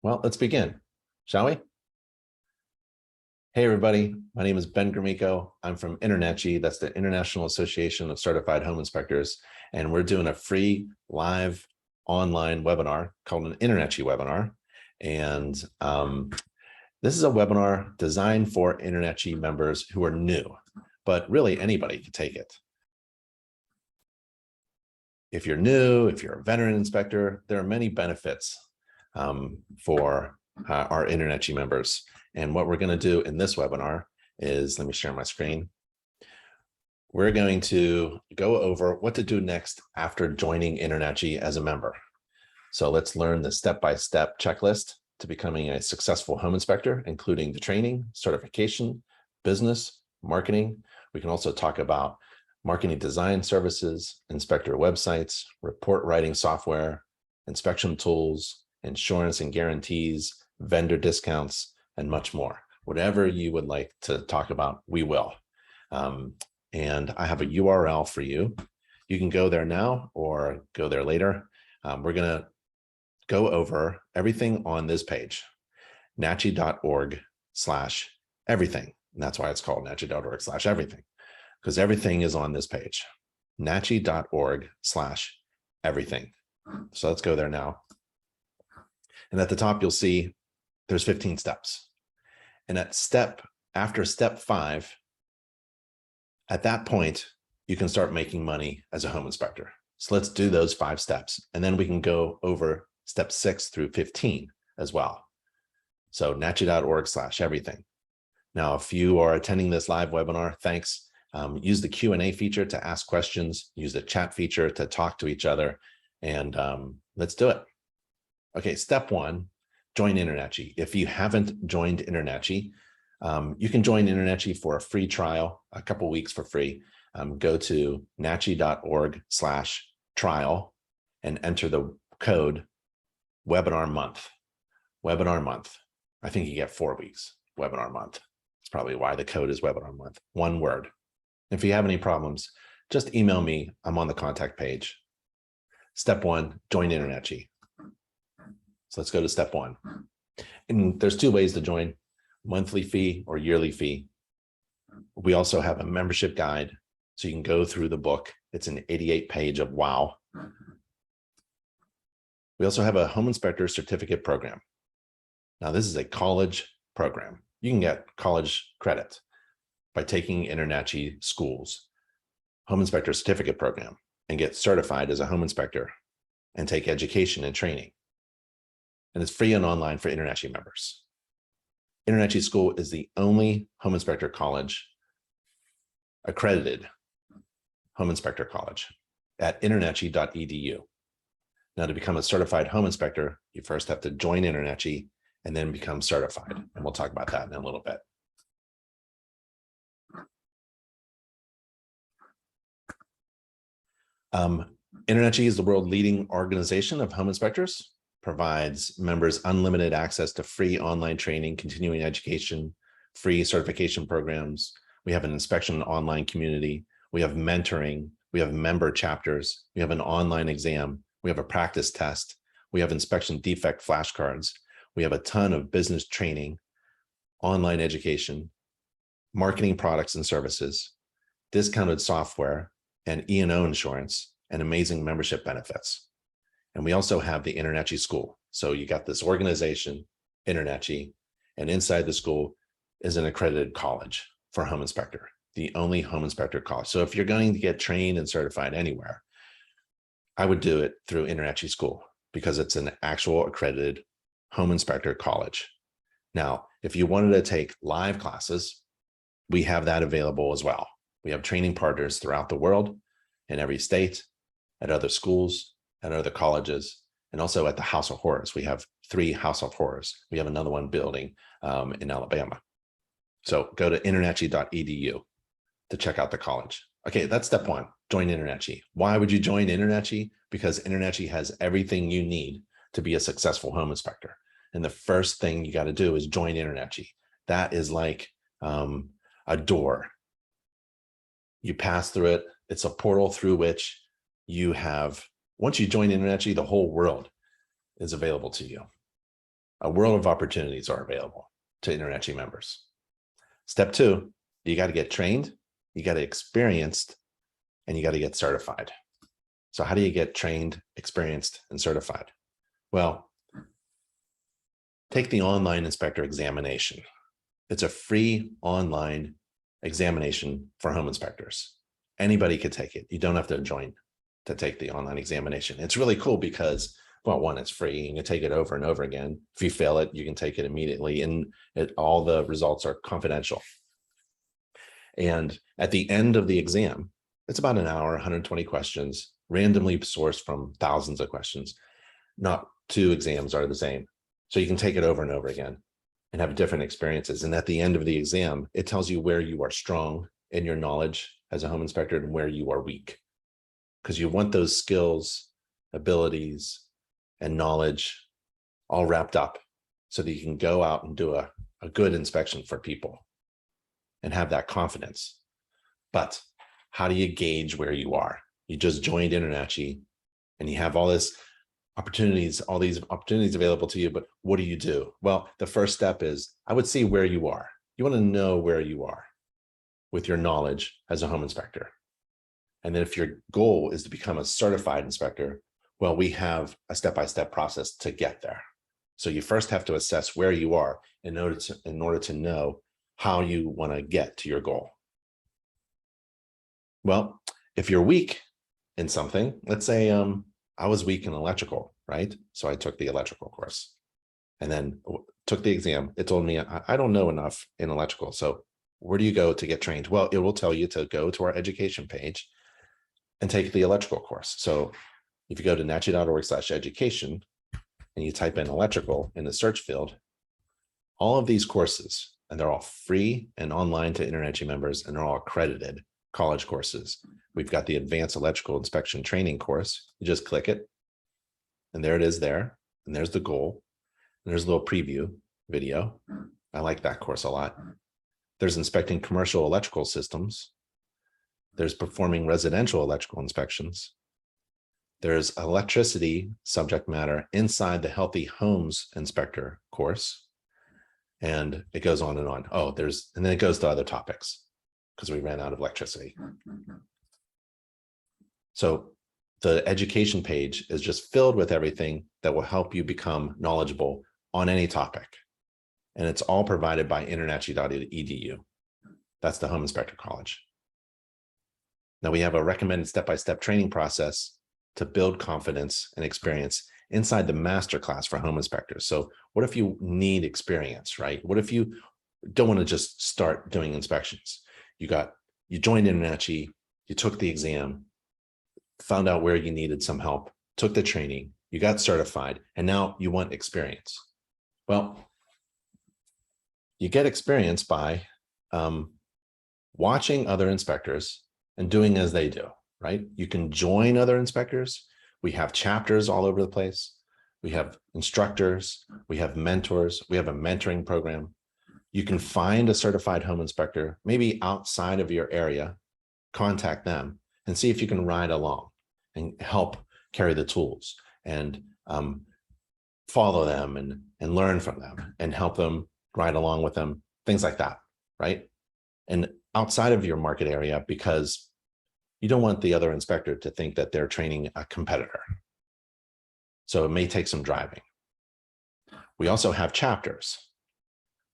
Well, let's begin, shall we? Hey, everybody. My name is Ben Gromyko. I'm from InterNACHI. That's the International Association of Certified Home Inspectors. And we're doing a free live online webinar called an InterNACHI webinar. And this is a webinar designed for InterNACHI members who are new, but really anybody can take it. If you're new, if you're a veteran inspector, there are many benefits for our InterNACHI members. And what we're going to do in this webinar is, let me share my screen. We're going to go over what to do next after joining InterNACHI as a member. So let's learn the step-by-step checklist to becoming a successful home inspector, including the training, certification, business, marketing. We can also talk about marketing design services, inspector websites, report writing software, inspection tools, insurance and guarantees, vendor discounts, and much more. Whatever you would like to talk about, we will. And I have a URL for you. You can go there now or go there later. We're going to go over everything on this page, nachi.org/everything. And that's why it's called nachi.org/everything, because everything is on this page, nachi.org/everything. So let's go there now. And at the top, you'll see there's 15 steps. And after step 5, at that point, you can start making money as a home inspector. So let's do those 5 steps. And then we can go over step 6 through 15 as well. So nachi.org/everything. Now, if you are attending this live webinar, thanks. Use the Q&A feature to ask questions, use the chat feature to talk to each other, and let's do it. Okay, step 1, join InterNACHI. If you haven't joined InterNACHI, you can join InterNACHI for a free trial, a couple weeks for free. Go to nachi.org/trial and enter the code webinar month. Webinar month. I think you get 4 weeks, webinar month. It's probably why the code is webinar month. One word. If you have any problems, just email me. I'm on the contact page. Step 1, join InterNACHI. So let's go to step 1. And there's 2 ways to join, monthly fee or yearly fee. We also have a membership guide, so you can go through the book. It's an 88-page of wow. We also have a home inspector certificate program. Now, this is a college program. You can get college credit by taking InterNACHI schools, home inspector certificate program, and get certified as a home inspector and take education and training. And it's free and online for InterNACHI members. InterNACHI School is the only home inspector college, accredited home inspector college at internachi.edu. Now, to become a certified home inspector, you first have to join InterNACHI and then become certified. And we'll talk about that in a little bit. InterNACHI is the world leading organization of home inspectors, provides members unlimited access to free online training, continuing education, free certification programs. We have an inspection online community. We have mentoring. We have member chapters. We have an online exam. We have a practice test. We have inspection defect flashcards. We have a ton of business training, online education, marketing products and services, discounted software, and E&O insurance, and amazing membership benefits. And we also have the InterNACHI School. So you got this organization, InterNACHI, and inside the school is an accredited college for home inspector, the only home inspector college. So if you're going to get trained and certified anywhere, I would do it through InterNACHI School because it's an actual accredited home inspector college. Now, if you wanted to take live classes, we have that available as well. We have training partners throughout the world, in every state, at other schools, at other colleges, and also at the House of Horrors. We have 3 House of Horrors. We have another one building in Alabama. So go to internachi.edu to check out the college. Okay, that's step 1, join InterNACHI. Why would you join InterNACHI? Because InterNACHI has everything you need to be a successful home inspector. And the first thing you got to do is join InterNACHI. That is like a door. You pass through it. It's a portal through which you have, once you join InterNACHI, the whole world is available to you. A world of opportunities are available to InterNACHI members. Step 2, you got to get trained, you got to experienced, and you got to get certified. So how do you get trained, experienced, and certified? Well, take the online inspector examination. It's a free online examination for home inspectors. Anybody could take it. You don't have to join to take the online examination. It's really cool because, well, one, it's free. You can take it over and over again. If you fail it, you can take it immediately, and all the results are confidential. And at the end of the exam, it's about an hour, 120 questions, randomly sourced from thousands of questions. Not 2 exams are the same. So you can take it over and over again and have different experiences. And at the end of the exam, it tells you where you are strong in your knowledge as a home inspector and where you are weak. Because you want those skills, abilities, and knowledge all wrapped up so that you can go out and do a good inspection for people and have that confidence. But how do you gauge where you are? You just joined InterNACHI and you have all these opportunities available to you, but what do you do? Well, the first step is, I would see where you are. You want to know where you are with your knowledge as a home inspector. And then if your goal is to become a certified inspector, well, we have a step-by-step process to get there. So you first have to assess where you are in order to know how you want to get to your goal. Well, if you're weak in something, let's say I was weak in electrical, right? So I took the electrical course and then took the exam. It told me I don't know enough in electrical. So where do you go to get trained? Well, it will tell you to go to our education page and take the electrical course. So if you go to nachi.org/education and you type in electrical in the search field, all of these courses, and they're all free and online to InterNACHI members, and they're all accredited college courses. We've got the Advanced Electrical Inspection Training course. You just click it, and there it is there, and there's the goal, and there's a little preview video. I like that course a lot. There's inspecting commercial electrical systems. There's performing residential electrical inspections. There's electricity subject matter inside the Healthy Homes Inspector course. And it goes on and on. Oh, and then it goes to other topics because we ran out of electricity. So the education page is just filled with everything that will help you become knowledgeable on any topic. And it's all provided by internachi.edu. That's the Home Inspector College. Now we have a recommended step-by-step training process to build confidence and experience inside the masterclass for home inspectors. So what if you need experience, right? What if you don't want to just start doing inspections? You joined InterNACHI, you took the exam, found out where you needed some help, took the training, you got certified, and now you want experience. Well, you get experience by watching other inspectors and doing as they do, right? You can join other inspectors. We have chapters all over the place. We have instructors, we have mentors, we have a mentoring program. You can find a certified home inspector, maybe outside of your area, contact them and see if you can ride along and help carry the tools and follow them and learn from them and help them ride along with them, things like that, right? And outside of your market area, because you don't want the other inspector to think that they're training a competitor. So it may take some driving. We also have chapters.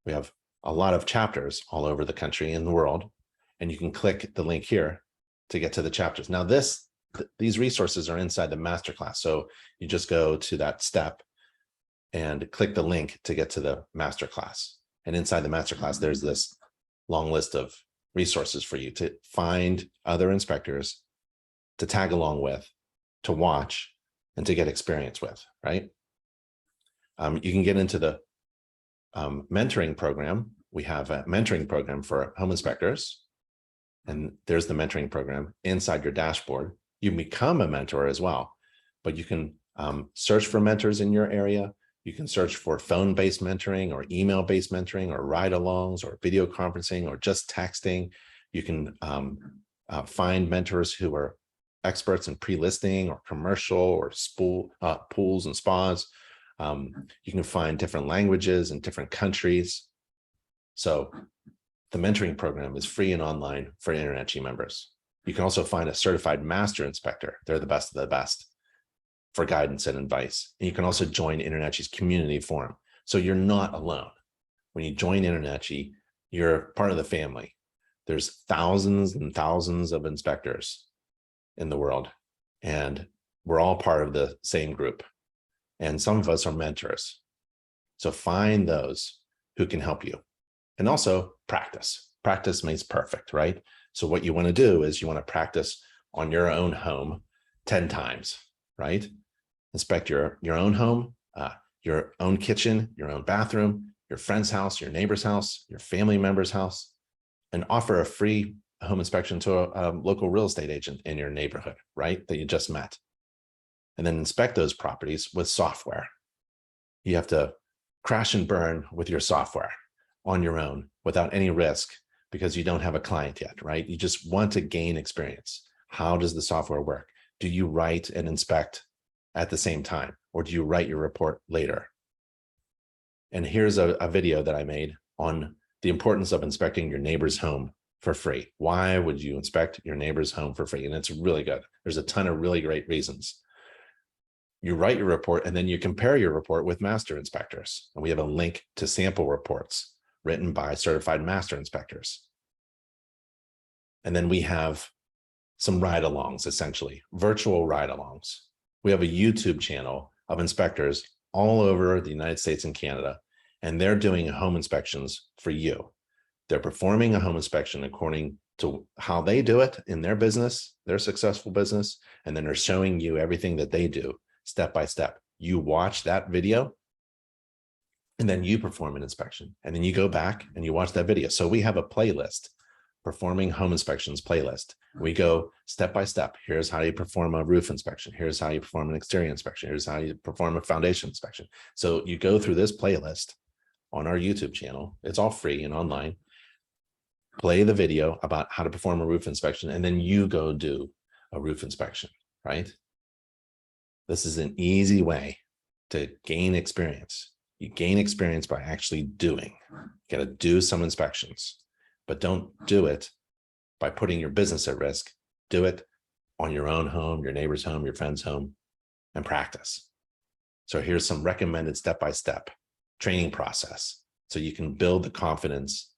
We have a lot of chapters all over the country and the world, and you can click the link here to get to the chapters. Now these resources are inside the masterclass. So you just go to that step and click the link to get to the masterclass. And inside the masterclass, there's this long list of resources for you to find other inspectors to tag along with, to watch, and to get experience with, right? You can get into the mentoring program. We have a mentoring program for home inspectors, and there's the mentoring program inside your dashboard. You can become a mentor as well, but you can search for mentors in your area. You can search for phone-based mentoring or email-based mentoring or ride-alongs or video conferencing or just texting. You can find mentors who are experts in pre-listing or commercial or pools and spas. You can find different languages in different countries. So the mentoring program is free and online for InterNACHI members. You can also find a certified master inspector. They're the best of the best for guidance and advice. And you can also join InterNACHI's community forum. So you're not alone. When you join InterNACHI, you're part of the family. There's thousands and thousands of inspectors in the world, and we're all part of the same group. And some of us are mentors. So find those who can help you. And also practice. Practice makes perfect, right? So what you want to do is you want to practice on your own home 10 times, right? Inspect your own home, your own kitchen, your own bathroom, your friend's house, your neighbor's house, your family member's house, and offer a free home inspection to a local real estate agent in your neighborhood, right? That you just met. And then inspect those properties with software. You have to crash and burn with your software on your own without any risk because you don't have a client yet, right? You just want to gain experience. How does the software work? Do you write and inspect at the same time, or do you write your report later? And here's a video that I made on the importance of inspecting your neighbor's home for free. Why would you inspect your neighbor's home for free? And it's really good. There's a ton of really great reasons. You write your report and then you compare your report with master inspectors. And we have a link to sample reports written by certified master inspectors. And then we have some ride-alongs, essentially, virtual ride-alongs. We have a YouTube channel of inspectors all over the United States and Canada, and they're doing home inspections for you. They're performing a home inspection according to how they do it in their business, their successful business, and then they're showing you everything that they do step by step. You watch that video, and then you perform an inspection, and then you go back and you watch that video. So we have a playlist, performing home inspections playlist. We go step by step. Here's how you perform a roof inspection. Here's how you perform an exterior inspection. Here's how you perform a foundation inspection. So you go through this playlist on our YouTube channel. It's all free and online. Play the video about how to perform a roof inspection, and then you go do a roof inspection, right? This is an easy way to gain experience. You gain experience by actually doing. You got to do some inspections, but don't do it by putting your business at risk. Do it on your own home, your neighbor's home, your friend's home, and practice. So here's some recommended step-by-step training process so you can build the confidence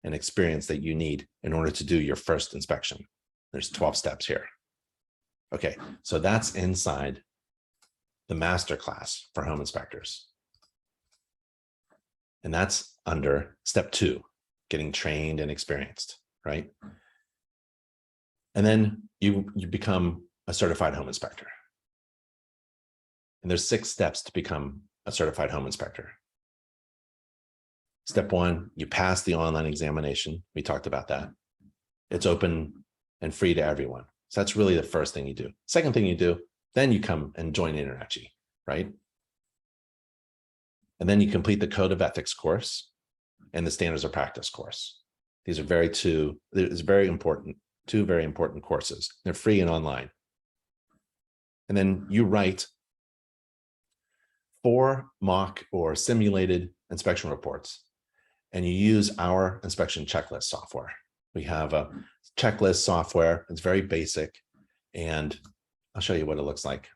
and experience that you need in order to do your first inspection. There's 12 steps here. Okay, so that's inside the masterclass for home inspectors. And that's under step 2, getting trained and experienced, right? And then you become a certified home inspector. And there's 6 steps to become a certified home inspector. Step 1, you pass the online examination. We talked about that. It's open and free to everyone. So that's really the first thing you do. Second thing you do, then you come and join InterNACHI, right? And then you complete the Code of Ethics course and the Standards of Practice course. These are two very important courses. They're free and online. And then you write 4 mock or simulated inspection reports, and you use our inspection checklist software. We have a checklist software. It's very basic, and I'll show you what it looks like.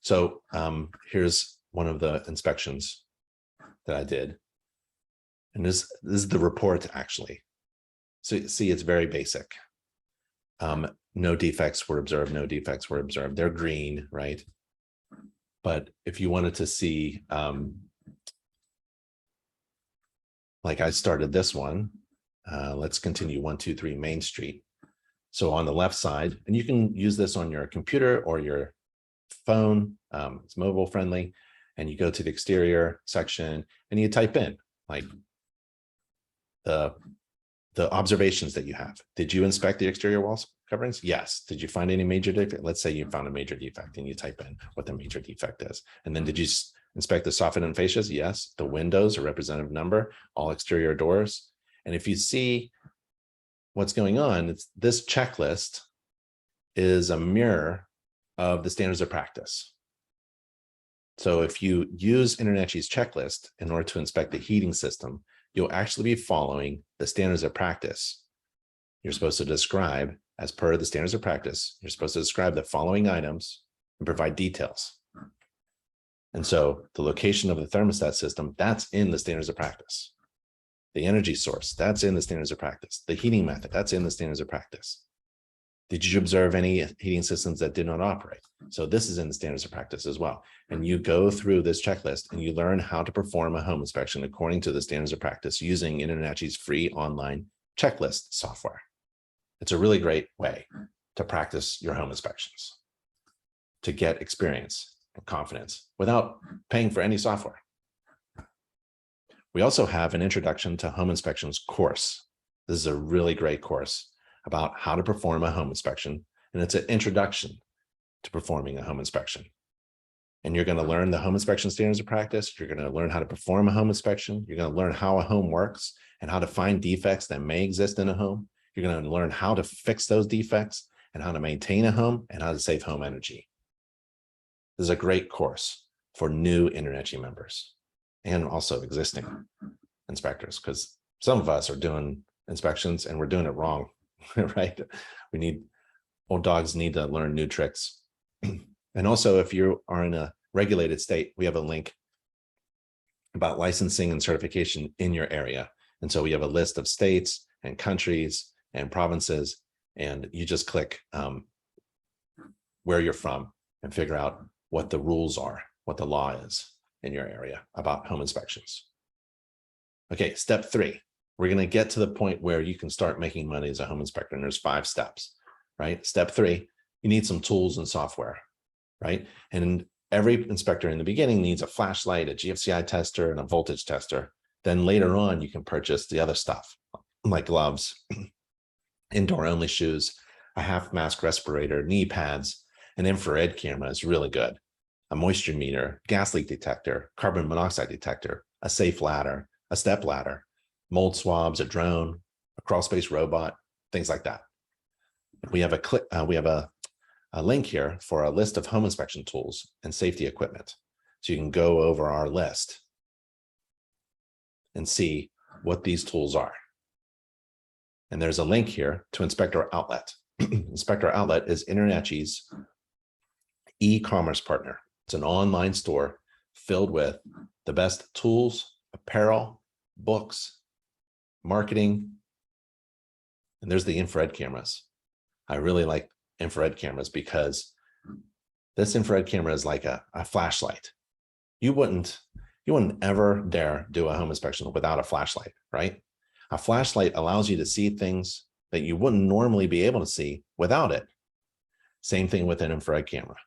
So here's one of the inspections that I did. And this is the report, actually. So see, it's very basic. No defects were observed. No defects were observed. They're green, right? But if you wanted to see, like I started this one, let's continue 123 Main Street. So on the left side, and you can use this on your computer or your phone, it's mobile friendly, and you go to the exterior section and you type in like the observations that you have. Did you inspect the exterior walls coverings? Yes. Did you find any major defect? Let's say you found a major defect and you type in what the major defect is. And then did you inspect the soffit and fascias? Yes. The windows, a representative number, all exterior doors. And if you see what's going on, it's this checklist is a mirror of the standards of practice. So if you use InterNACHI's checklist in order to inspect the heating system, you'll actually be following the standards of practice. You're supposed to describe, as per the standards of practice, you're supposed to describe the following items and provide details. And so the location of the thermostat system, that's in the standards of practice. The energy source, that's in the standards of practice. The heating method, that's in the standards of practice. Did you observe any heating systems that did not operate? So this is in the standards of practice as well. And you go through this checklist and you learn how to perform a home inspection according to the standards of practice using InterNACHI's free online checklist software. It's a really great way to practice your home inspections, to get experience and confidence without paying for any software. We also have an Introduction to Home Inspections course. This is a really great course about how to perform a home inspection, and it's an introduction to performing a home inspection. And you're going to learn the home inspection standards of practice. You're going to learn how to perform a home inspection. You're going to learn how a home works and how to find defects that may exist in a home. You're going to learn how to fix those defects and how to maintain a home and how to save home energy. This is a great course for new InterNACHI members and also existing inspectors, because some of us are doing inspections and we're doing it wrong, right? Old dogs need to learn new tricks. And also, if you are in a regulated state, we have a link about licensing and certification in your area. And so we have a list of states and countries and provinces, and you just click where you're from and figure out what the rules are, what the law is in your area about home inspections. Okay, step 3. We're going to get to the point where you can start making money as a home inspector, and there's 5 steps, right? Step 3, you need some tools and software, right? And every inspector in the beginning needs a flashlight, a GFCI tester, and a voltage tester. Then later on, you can purchase the other stuff like gloves, indoor only shoes, a half mask respirator, knee pads, an infrared camera is really good, a moisture meter, gas leak detector, carbon monoxide detector, a safe ladder, a step ladder, mold swabs, a drone, a crawl space robot, things like that. We have a link here for a list of home inspection tools and safety equipment. So you can go over our list and see what these tools are. And there's a link here to Inspector Outlet. Inspector Outlet is InterNACHI's e-commerce partner. It's an online store filled with the best tools, apparel, books, marketing, and there's the infrared cameras. I really like infrared cameras because this infrared camera is like a flashlight. You wouldn't ever dare do a home inspection without a flashlight, right? A flashlight allows you to see things that you wouldn't normally be able to see without it. Same thing with an infrared camera.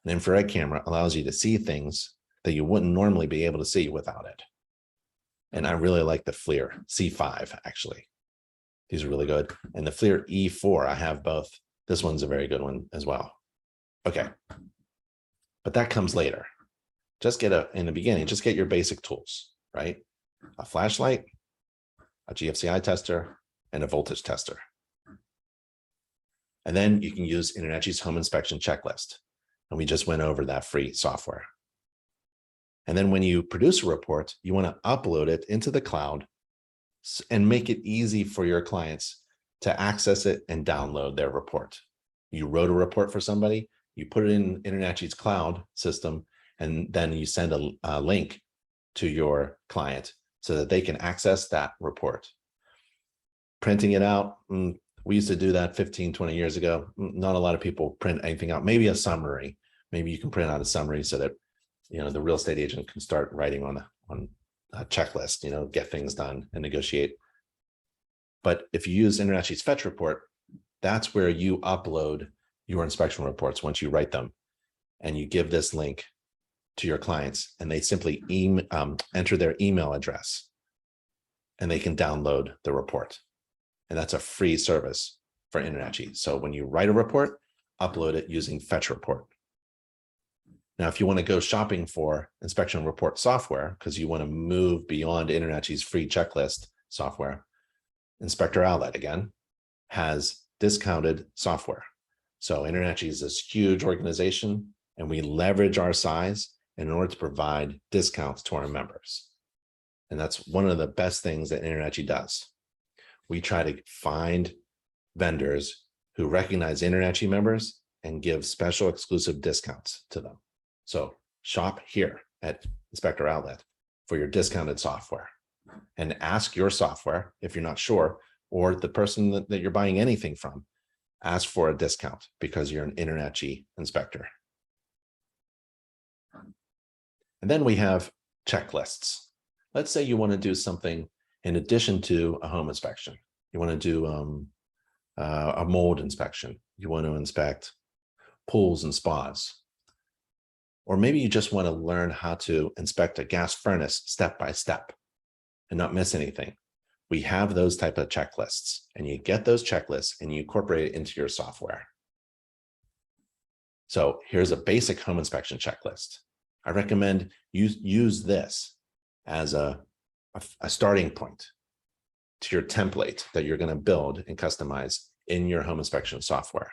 An infrared camera allows you to see things that you wouldn't normally be able to see without it. And I really like the FLIR C5, actually. These are really good. And the FLIR E4, I have both. This one's a very good one as well. Okay, but that comes later. Just in the beginning, just get your basic tools, right? A flashlight, a GFCI tester, and a voltage tester. And then you can use InterNACHI's home inspection checklist. And we just went over that free software. And then when you produce a report, you want to upload it into the cloud and make it easy for your clients to access it and download their report. You wrote a report for somebody, you put it in InterNACHI's cloud system, and then you send a link to your client so that they can access that report. Printing it out, we used to do that 15, 20 years ago. Not a lot of people print anything out, maybe a summary. Maybe you can print out a summary so that the real estate agent can start writing on a checklist, get things done and negotiate. But if you use InterNACHI's Fetch Report, that's where you upload your inspection reports once you write them, and you give this link to your clients, and they simply enter their email address, and they can download the report. And that's a free service for InterNACHI. So when you write a report, upload it using Fetch Report. Now, if you want to go shopping for inspection report software, because you want to move beyond InterNACHI's free checklist software, Inspector Outlet, again, has discounted software. So InterNACHI is this huge organization, and we leverage our size in order to provide discounts to our members. And that's one of the best things that InterNACHI does. We try to find vendors who recognize InterNACHI members and give special exclusive discounts to them. So shop here at Inspector Outlet for your discounted software, and ask your software if you're not sure, or the person that you're buying anything from, ask for a discount because you're an InterNACHI inspector. And then we have checklists. Let's say you want to do something in addition to a home inspection. You want to do a mold inspection. You want to inspect pools and spas. Or maybe you just want to learn how to inspect a gas furnace step by step and not miss anything. We have those type of checklists, and you get those checklists and you incorporate it into your software. So here's a basic home inspection checklist. I recommend you use this as a starting point to your template that you're going to build and customize in your home inspection software.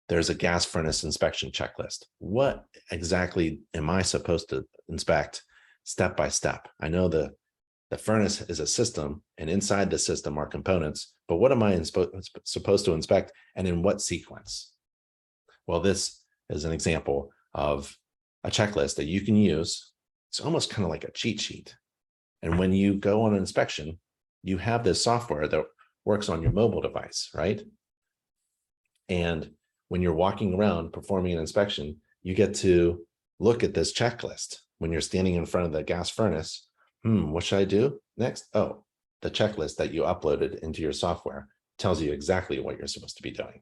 There's a gas furnace inspection checklist. What exactly am I supposed to inspect step by step? I know the furnace is a system, and inside the system are components, but what am I supposed to inspect, and in what sequence? Well, this is an example of a checklist that you can use. It's almost kind of like a cheat sheet. And when you go on an inspection, you have this software that works on your mobile device, right? And when you're walking around performing an inspection, you get to look at this checklist. When you're standing in front of the gas furnace, what should I do next? Oh, the checklist that you uploaded into your software tells you exactly what you're supposed to be doing.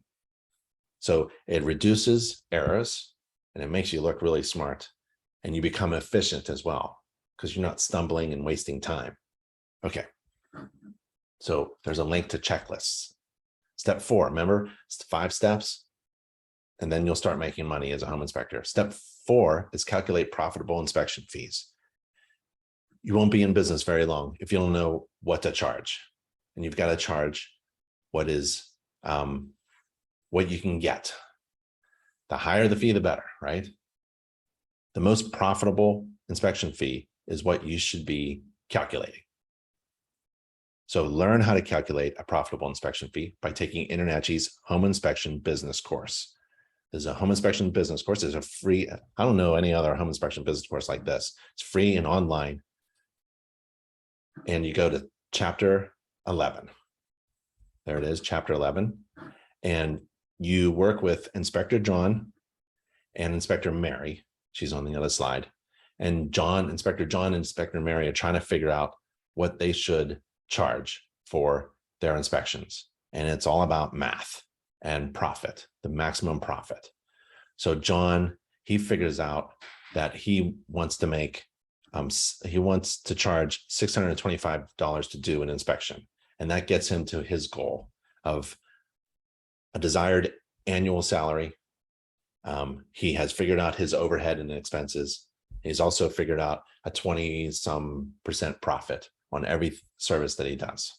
So it reduces errors, and it makes you look really smart, and you become efficient as well because you're not stumbling and wasting time. Okay. So there's a link to checklists. Step 4, remember, it's 5 steps, and then you'll start making money as a home inspector. Step 4 is calculate profitable inspection fees. You won't be in business very long if you don't know what to charge, and you've got to charge what is what you can get. The higher the fee, the better, right? The most profitable inspection fee is what you should be calculating. So learn how to calculate a profitable inspection fee by taking InterNACHI's home inspection business course. There's a home inspection business course. There's a free, I don't know any other home inspection business course like this. It's free and online. And you go to chapter 11. There it is, chapter 11. And you work with Inspector John and Inspector Mary. She's on the other slide. And Inspector John and Inspector Mary are trying to figure out what they should charge for their inspections. And it's all about math and profit, the maximum profit. So John, he figures out that he wants to make, he wants to charge $625 to do an inspection. And that gets him to his goal of a desired annual salary. He has figured out his overhead and expenses. He's also figured out a 20-some% profit on every service that he does.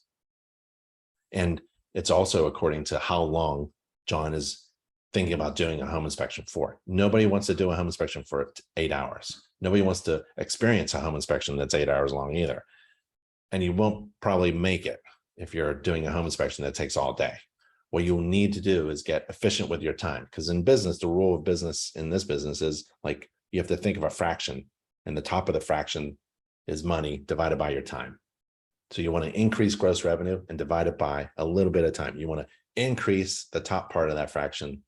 And it's also according to how long John is thinking about doing a home inspection for. Nobody wants to do a home inspection for 8 hours. Nobody wants to experience a home inspection that's 8 hours long either. And you won't probably make it if you're doing a home inspection that takes all day. What you'll need to do is get efficient with your time, because in business, the rule of business in this business is like you have to think of a fraction, and the top of the fraction is money divided by your time. So you want to increase gross revenue and divide it by a little bit of time. You want to increase the top part of that fraction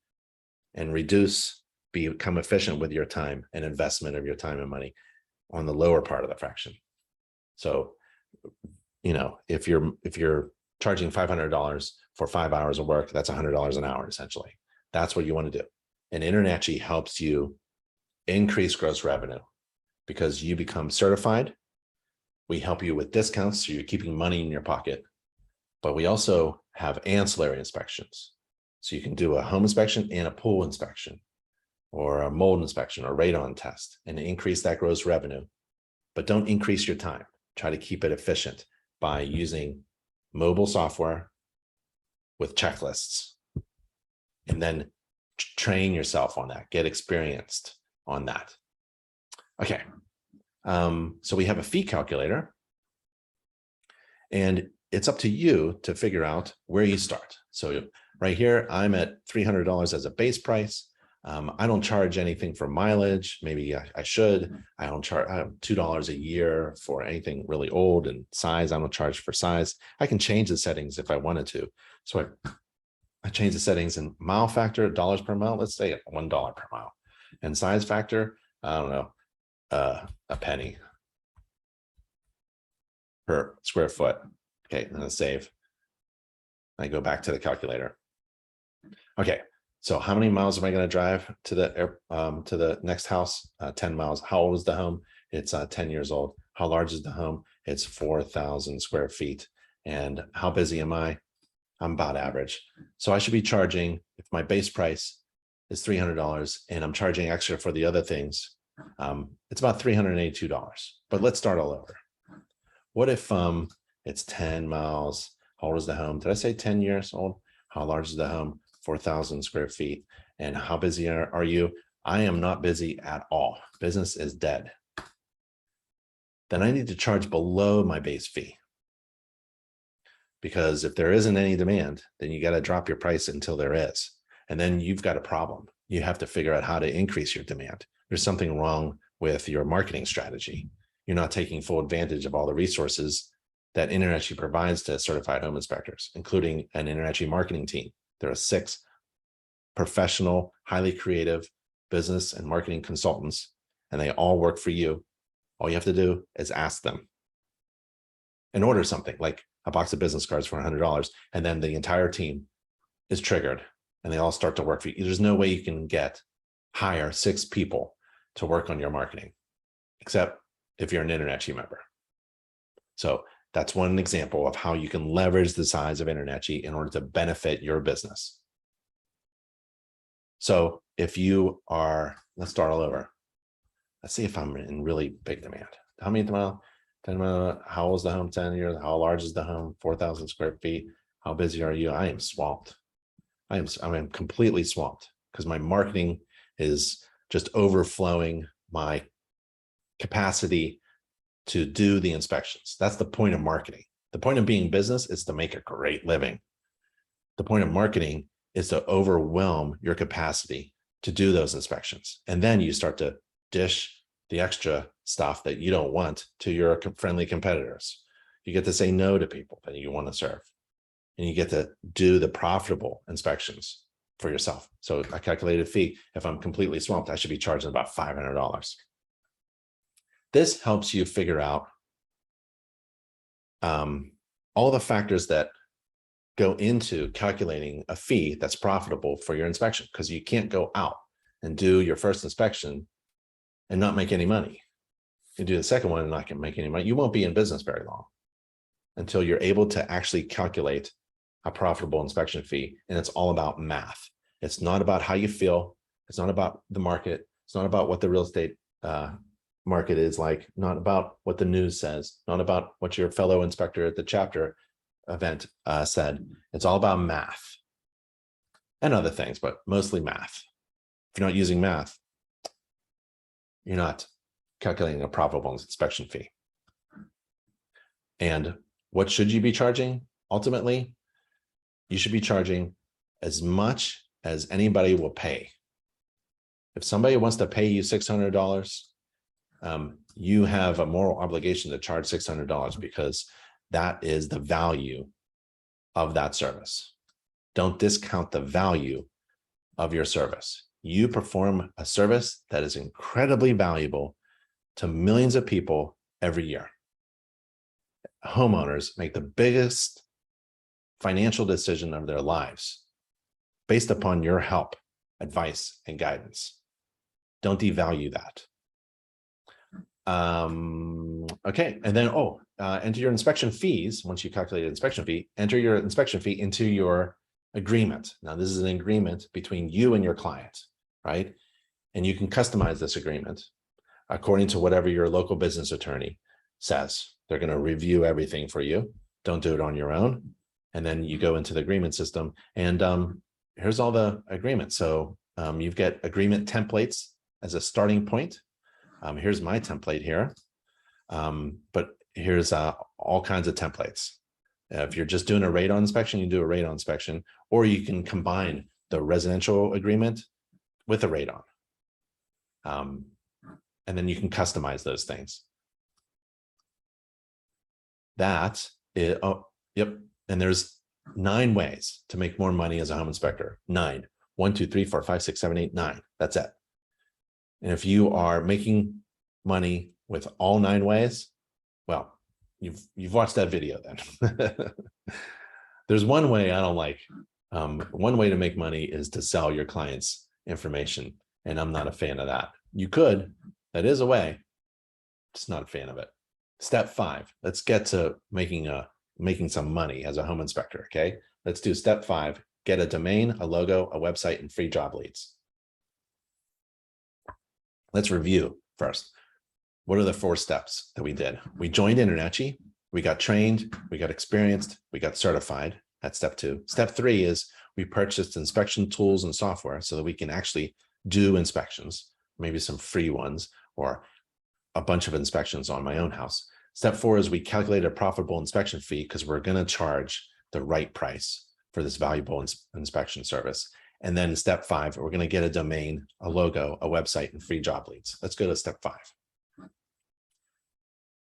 and become efficient with your time and investment of your time and money on the lower part of the fraction. So, if you're charging $500 for 5 hours of work, that's $100 an hour, essentially. That's what you want to do. And InterNACHI helps you increase gross revenue because you become certified. We help you with discounts, so you're keeping money in your pocket. But we also have ancillary inspections. So you can do a home inspection and a pool inspection, or a mold inspection or radon test, and increase that gross revenue. But don't increase your time. Try to keep it efficient by using mobile software with checklists. And then train yourself on that, get experienced on that. Okay, so we have a fee calculator, and it's up to you to figure out where you start. So right here, I'm at $300 as a base price. I don't charge anything for mileage. Maybe I should. I don't charge. I have $2 a year for anything really old, and size, I don't charge for size. I can change the settings if I wanted to. So I change the settings in mile factor, dollars per mile. Let's say $1 per mile, and size factor, I don't know, a penny per square foot. Okay, and then save. I go back to the calculator. Okay, so how many miles am I going to drive to the next house? 10 miles. How old is the home? It's 10 years old. How large is the home? It's 4,000 square feet. And how busy am I? I'm about average. So I should be charging, if my base price is $300 and I'm charging extra for the other things, it's about $382. But let's start all over. What if it's 10 miles? How old is the home? Did I say 10 years old? How large is the home? 4,000 square feet. And how busy are you? I am not busy at all. Business is dead. Then I need to charge below my base fee. Because if there isn't any demand, then you got to drop your price until there is. And then you've got a problem. You have to figure out how to increase your demand. There's something wrong with your marketing strategy. You're not taking full advantage of all the resources that InterNACHI provides to certified home inspectors, including an InterNACHI marketing team. There are 6 professional, highly creative business and marketing consultants, and they all work for you. All you have to do is ask them and order something like a box of business cards for $100, and then the entire team is triggered and they all start to work for you. There's no way you can hire 6 people to work on your marketing, except if you're an InterNACHI member. So that's one example of how you can leverage the size of InterNACHI in order to benefit your business. So if you are, let's start all over. Let's see if I'm in really big demand. How many mile? 10 mile. How old is the home? 10 years. How large is the home? 4,000 square feet. How busy are you? I am swamped. I am completely swamped because my marketing is just overflowing my capacity to do the inspections. That's the point of marketing. The point of being business is to make a great living. The point of marketing is to overwhelm your capacity to do those inspections. And then you start to dish the extra stuff that you don't want to your friendly competitors. You get to say no to people that you want to serve. And you get to do the profitable inspections for yourself. So a calculated fee, if I'm completely swamped, I should be charging about $500. This helps you figure out all the factors that go into calculating a fee that's profitable for your inspection, because you can't go out and do your first inspection and not make any money. You do the second one and not make any money. You won't be in business very long until you're able to actually calculate a profitable inspection fee. And it's all about math. It's not about how you feel. It's not about the market. It's not about what the real estate market is like, not about what the news says, not about what your fellow inspector at the chapter event said. It's all about math and other things, but mostly math. If you're not using math, you're not calculating a profitable inspection fee. And what should you be charging? Ultimately, you should be charging as much as anybody will pay. If somebody wants to pay you $600, you have a moral obligation to charge $600 because that is the value of that service. Don't discount the value of your service. You perform a service that is incredibly valuable to millions of people every year. Homeowners make the biggest financial decision of their lives based upon your help, advice, and guidance. Don't devalue that. Okay, and then enter your inspection fees. Once you calculate inspection fee, enter your inspection fee into your agreement. Now, this is an agreement between you and your client, right? And you can customize this agreement according to whatever your local business attorney says. They're going to review everything for you. Don't do it on your own. And then you go into the agreement system, and here's all the agreements. So You get agreement templates as a starting point. Here's my template here, but here's all kinds of templates. If you're just doing a radon inspection, you do a radon inspection, or you can combine the residential agreement with a radon. And then you can customize those things. That is, oh, yep. And there's 9 ways to make more money as a home inspector. 9. 1, 2, 3, 4, 5, 6, 7, 8, 9. That's it. And if you are making money with all 9 ways, well, you've watched that video then. There's one way I don't like. One way to make money is to sell your clients information, and I'm not a fan of that. You could, that is a way, just not a fan of it. Step 5, let's get to making some money as a home inspector, okay? Let's do step 5, get a domain, a logo, a website, and free job leads. Let's review first. What are the 4 steps that we did? We joined InterNACHI, we got trained, we got experienced, we got certified. That's step 2. Step 3 is we purchased inspection tools and software so that we can actually do inspections, maybe some free ones or a bunch of inspections on my own house. Step 4 is we calculated a profitable inspection fee because we're going to charge the right price for this valuable inspection service. And then step 5, we're going to get a domain, a logo, a website, and free job leads. Let's go to step 5.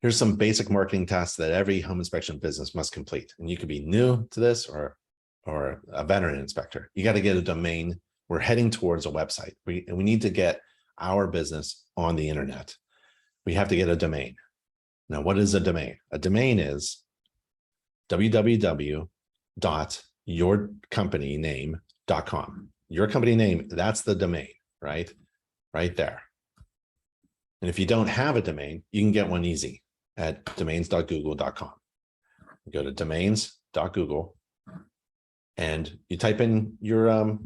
Here's some basic marketing tasks that every home inspection business must complete. And you could be new to this or a veteran inspector. You got to get a domain. We're heading towards a website. We need to get our business on the internet. We have to get a domain. Now, what is a domain? A domain is www.yourcompanyname.com. Your company name, that's the domain, right? Right there. And if you don't have a domain, you can get one easy at domains.google.com. You go to domains.google and you type in your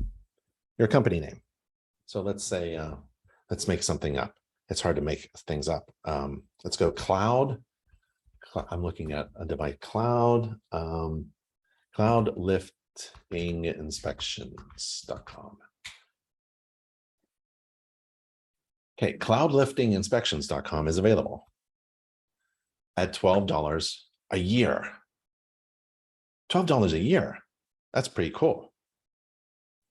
company name. So let's say, let's make something up. It's hard to make things up. Let's go cloud. I'm looking at a device, cloud liftinginspections.com. Okay, cloudliftinginspections.com is available at $12 a year. $12 a year. That's pretty cool.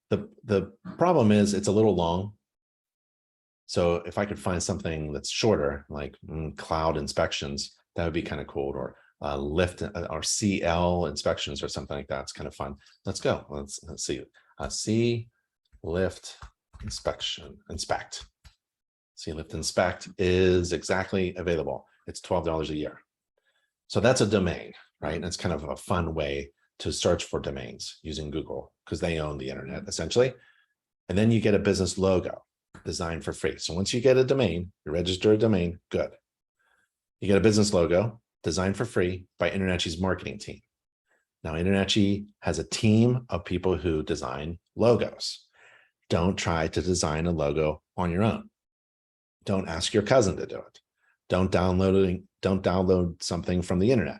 The problem is it's a little long. So if I could find something that's shorter, like cloud inspections, that would be kind of cool, or lift or CL inspections or something like that. It's kind of fun. Let's go. Let's see. C lift inspect. C lift inspect is exactly available. It's $12 a year. So that's a domain, right? And it's kind of a fun way to search for domains using Google because they own the internet essentially. And then you get a business logo designed for free. So once you get a domain, you register a domain, good. You get a business logo designed for free by InterNACHI's marketing team. Now, InterNACHI has a team of people who design logos. Don't try to design a logo on your own. Don't ask your cousin to do it. Don't download something from the internet.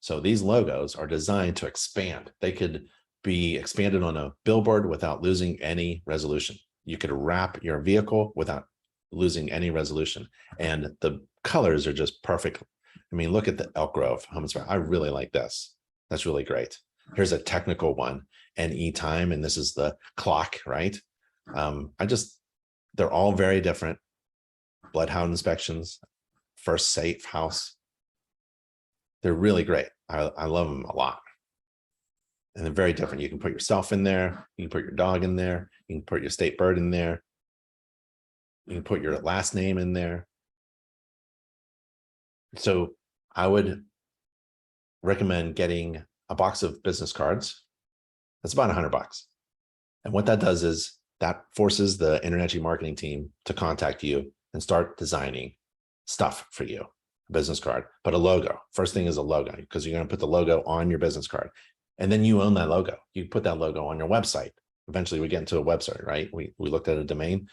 So these logos are designed to expand. They could be expanded on a billboard without losing any resolution. You could wrap your vehicle without losing any resolution. And the colors are just perfect. I mean, look at the Elk Grove home inspection. I really like this. That's really great. Here's a technical one, NE time, and this is the clock, right? They're all very different. Bloodhound inspections, First Safe House. They're really great. I love them a lot. And they're very different. You can put yourself in there. You can put your dog in there. You can put your state bird in there. You can put your last name in there. So I would recommend getting a box of business cards. That's about $100. And what that does is that forces the InterNACHI marketing team to contact you and start designing stuff for you. A business card, but a logo. First thing is a logo, because you're going to put the logo on your business card. And then you own that logo. You put that logo on your website. Eventually we get into a website, right? We looked at a domain.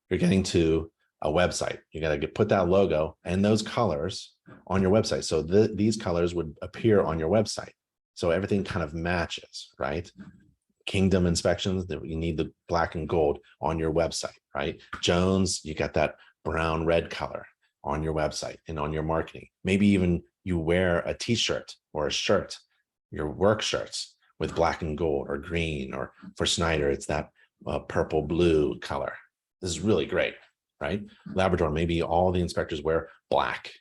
You're getting to a website. You got to put that logo and those colors on your website. So these colors would appear on your website. So everything kind of matches, right? Kingdom inspections, that you need the black and gold on your website, right? Jones, you got that brown red color on your website and on your marketing. Maybe even you wear a t-shirt or a shirt, your work shirts with black and gold or green, or for Snyder, it's that purple blue color. This is really great, right? Labrador, maybe all the inspectors wear black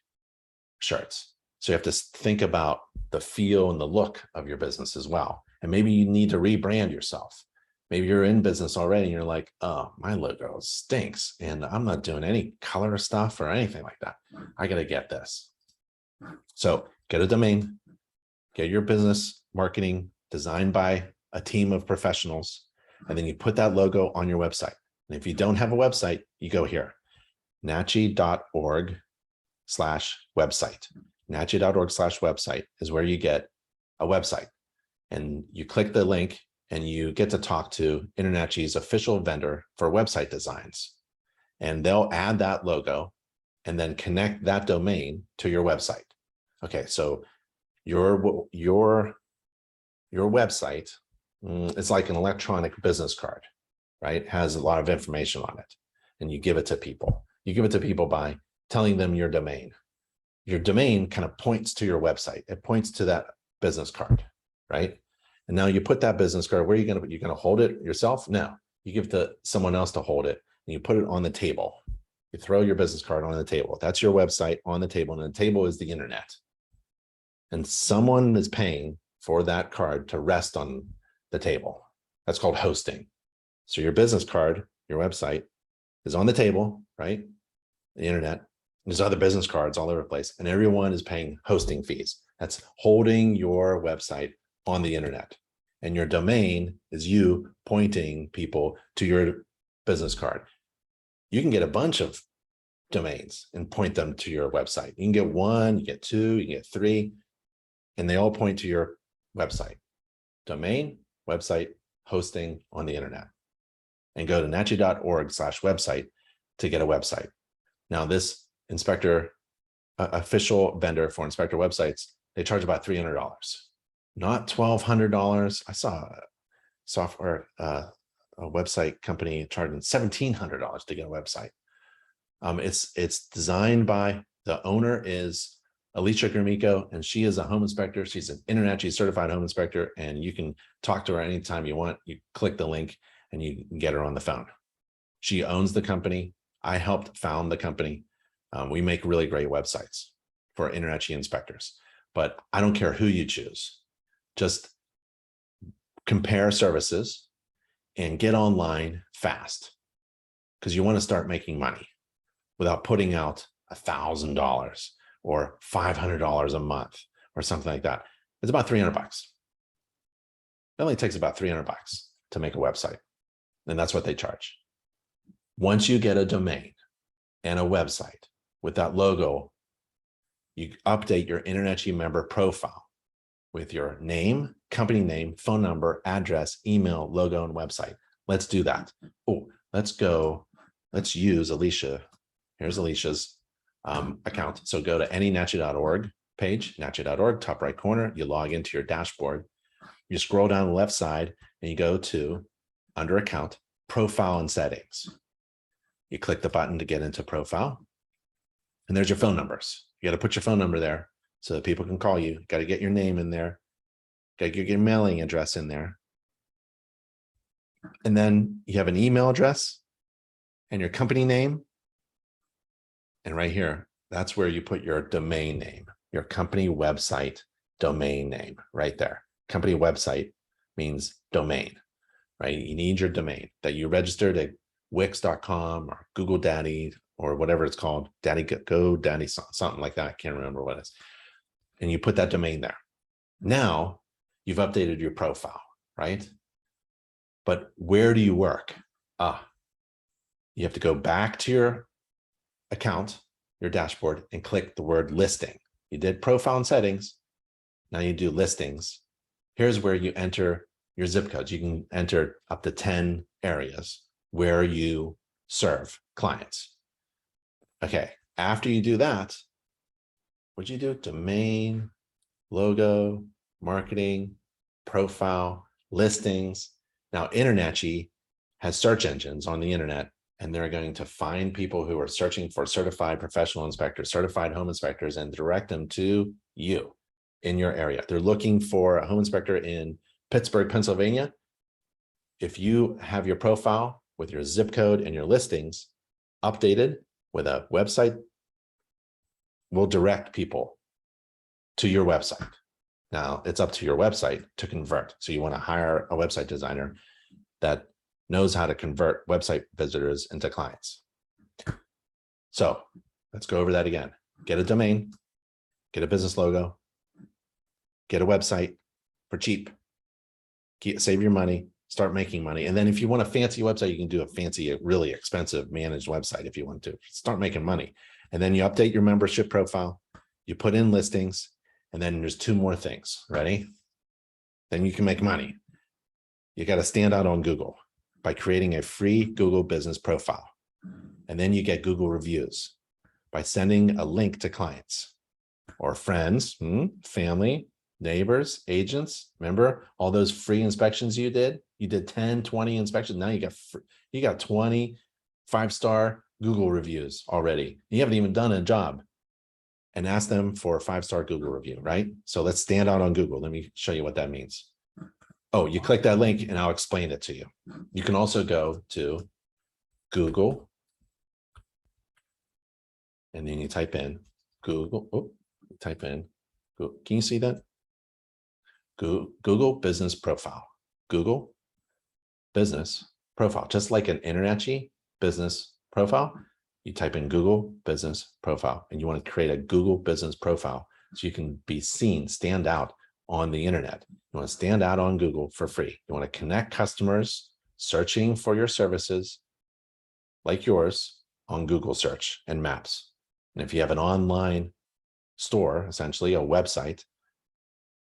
shirts. So you have to think about the feel and the look of your business as well. And maybe you need to rebrand yourself. Maybe you're in business already and you're like, oh, my logo stinks and I'm not doing any color stuff or anything like that. I got to get this. So get a domain, get your business marketing designed by a team of professionals, and then you put that logo on your website. And if you don't have a website, you go here, nachi.org/website. nachi.org/website is where you get a website. And you click the link and you get to talk to InterNACHI's official vendor for website designs. And they'll add that logo and then connect that domain to your website. Okay, so your website is like an electronic business card, right? It has a lot of information on it, and you give it to people. You give it to people by telling them your domain. Your domain kind of points to your website. It points to that business card, right? And now you put that business card, where are you going to put? You're going to hold it yourself? No, you give it to someone else to hold it, and you put it on the table. You throw your business card on the table. That's your website on the table, and the table is the internet. And someone is paying for that card to rest on the table. That's called hosting. So your business card, your website, is on the table, right? The internet. There's other business cards all over the place, and everyone is paying hosting fees. That's holding your website on the internet. And your domain is you pointing people to your business card. You can get a bunch of domains and point them to your website. You can get one, you get two, you can get three, and they all point to your website. Domain, website, hosting on the internet. And go to nachi.org/website to get a website. Now, this inspector, official vendor for inspector websites, they charge about $300, not $1,200. I saw a software, a website company charging $1,700 to get a website. It's designed by, the owner is Alicia Grimico, and she is a home inspector. She's an InterNACHI certified home inspector, and you can talk to her anytime you want. You click the link and you can get her on the phone. She owns the company. I helped found the company. We make really great websites for InterNACHI inspectors, but I don't care who you choose. Just compare services and get online fast, because you want to start making money without putting out $1,000 or $500 a month or something like that. It's about $300. It only takes about $300 to make a website, and that's what they charge. Once you get a domain and a website with that logo, you update your InterNACHI member profile with your name, company name, phone number, address, email, logo, and website. Let's do that. Oh, let's use Alicia. Here's Alicia's account. So go to anynachi.org page, nachi.org, top right corner. You log into your dashboard. You scroll down the left side and you go to, under account, profile and settings. You click the button to get into profile. And there's your phone numbers. You got to put your phone number there so that people can call you. Got to get your name in there. Got to get your mailing address in there. And then you have an email address and your company name. And right here, that's where you put your domain name, your company website domain name right there. Company website means domain, right? You need your domain that you registered at Wix.com or Google Daddy or whatever it's called, Daddy, something like that. I can't remember what it is. And you put that domain there. Now you've updated your profile, right? But where do you work? You have to go back to your account, your dashboard, and click the word listing. You did profile and settings. Now you do listings. Here's where you enter your zip codes. You can enter up to 10 areas where you serve clients. Okay, after you do that, what'd you do? Domain, logo, marketing, profile, listings. Now, InterNACHI has search engines on the internet, and they're going to find people who are searching for certified professional inspectors, certified home inspectors, and direct them to you in your area. They're looking for a home inspector in Pittsburgh, Pennsylvania. If you have your profile with your zip code and your listings updated with a website, we'll direct people to your website. Now, it's up to your website to convert. So you want to hire a website designer that knows how to convert website visitors into clients. So let's go over that again. Get a domain, get a business logo, get a website for cheap, save your money, start making money. And then if you want a fancy website, you can do a fancy, really expensive managed website if you want to. Start making money. And then you update your membership profile, you put in listings, and then there's two more things. Ready? Then you can make money. You got to stand out on Google by creating a free Google business profile. And then you get Google reviews by sending a link to clients or friends, family, neighbors, agents. Remember all those free inspections you did? You did 10, 20 inspections. Now you got 20 5-star Google reviews already. You haven't even done a job. And ask them for a 5-star Google review, right? So let's stand out on Google. Let me show you what that means. Oh, you click that link and I'll explain it to you. You can also go to Google and then you type in Google, can you see that? Google business profile, Google business profile, just like an InterNACHI business profile. You type in Google business profile and you want to create a Google business profile so you can be seen, stand out on the internet. You want to stand out on Google for free. You want to connect customers searching for your services like yours on Google search and maps. And if you have an online store, essentially a website,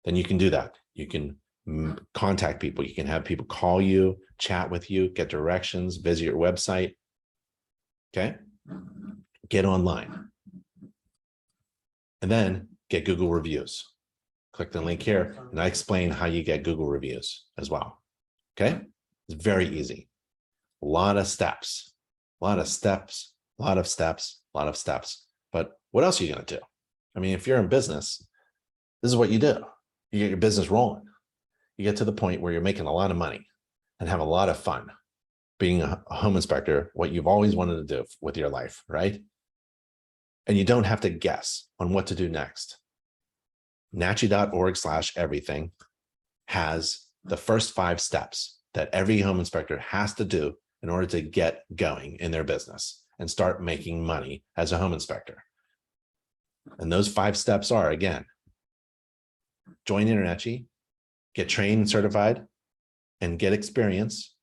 then you can do that. You can contact people. You can have people call you, chat with you, get directions, visit your website. Okay. Get online and then get Google reviews. Click the link here and I explain how you get Google reviews as well. Okay. It's very easy. A lot of steps. But what else are you going to do? I mean, if you're in business, this is what you do. You get your business rolling. You get to the point where you're making a lot of money and have a lot of fun being a home inspector, what you've always wanted to do with your life, right? And you don't have to guess on what to do next. NACHI.org/everything has the first 5 steps that every home inspector has to do in order to get going in their business and start making money as a home inspector. And those 5 steps are, again, join InterNACHI, get trained and certified, and get experience.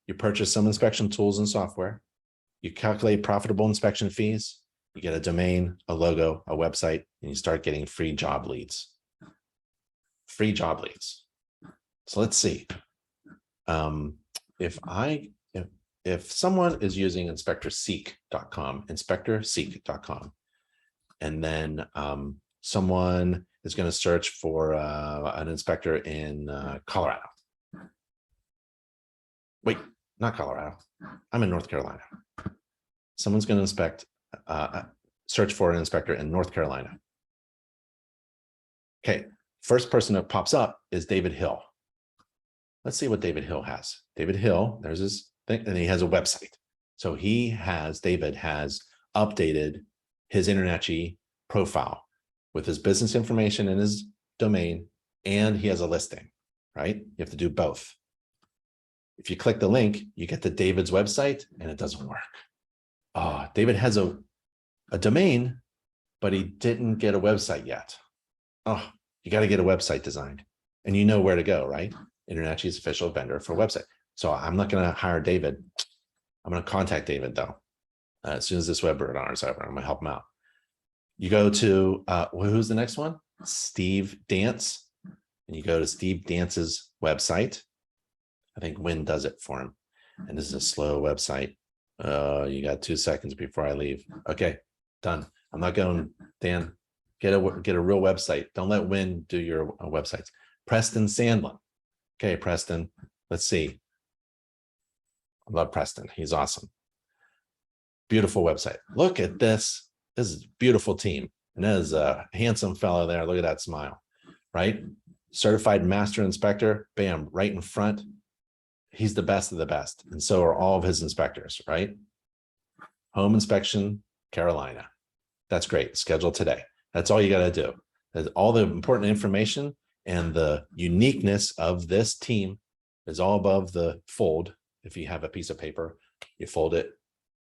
You purchase some inspection tools and software. You calculate profitable inspection fees. You get a domain, a logo, a website, and you start getting free job leads. Free job leads. So let's see. If someone is using inspectorseek.com, and then someone is going to search for an inspector in Colorado. Wait, not Colorado. I'm in North Carolina. Someone's going to search for an inspector in North Carolina. Okay, first person that pops up is David Hill. Let's see what David Hill has. David Hill, there's his thing, and he has a website. So David has updated his InterNACHI profile with his business information and his domain, and he has a listing, right? You have to do both. If you click the link, you get to David's website and it doesn't work. Oh, David has a domain, but he didn't get a website yet. Oh, you got to get a website designed and you know where to go, right? InterNACHI's official vendor for a website. So I'm not going to hire David. I'm going to contact David though. As soon as this webinar is over, I'm going to help him out. You go to, who's the next one? Steve Dance. And you go to Steve Dance's website. I think Win does it for him. And this is a slow website. You got 2 seconds before I leave. Okay, done. I'm not going, Dan, get a real website. Don't let Win do your websites. Preston Sandlin. Okay, Preston, let's see. I love Preston. He's awesome. Beautiful website. Look at this. This is a beautiful team. And that is a handsome fellow there. Look at that smile, right? Certified master inspector, bam, right in front. He's the best of the best. And so are all of his inspectors, right? Home inspection, Carolina. That's great. Schedule today. That's all you got to do. That's all the important information and the uniqueness of this team is all above the fold. If you have a piece of paper, you fold it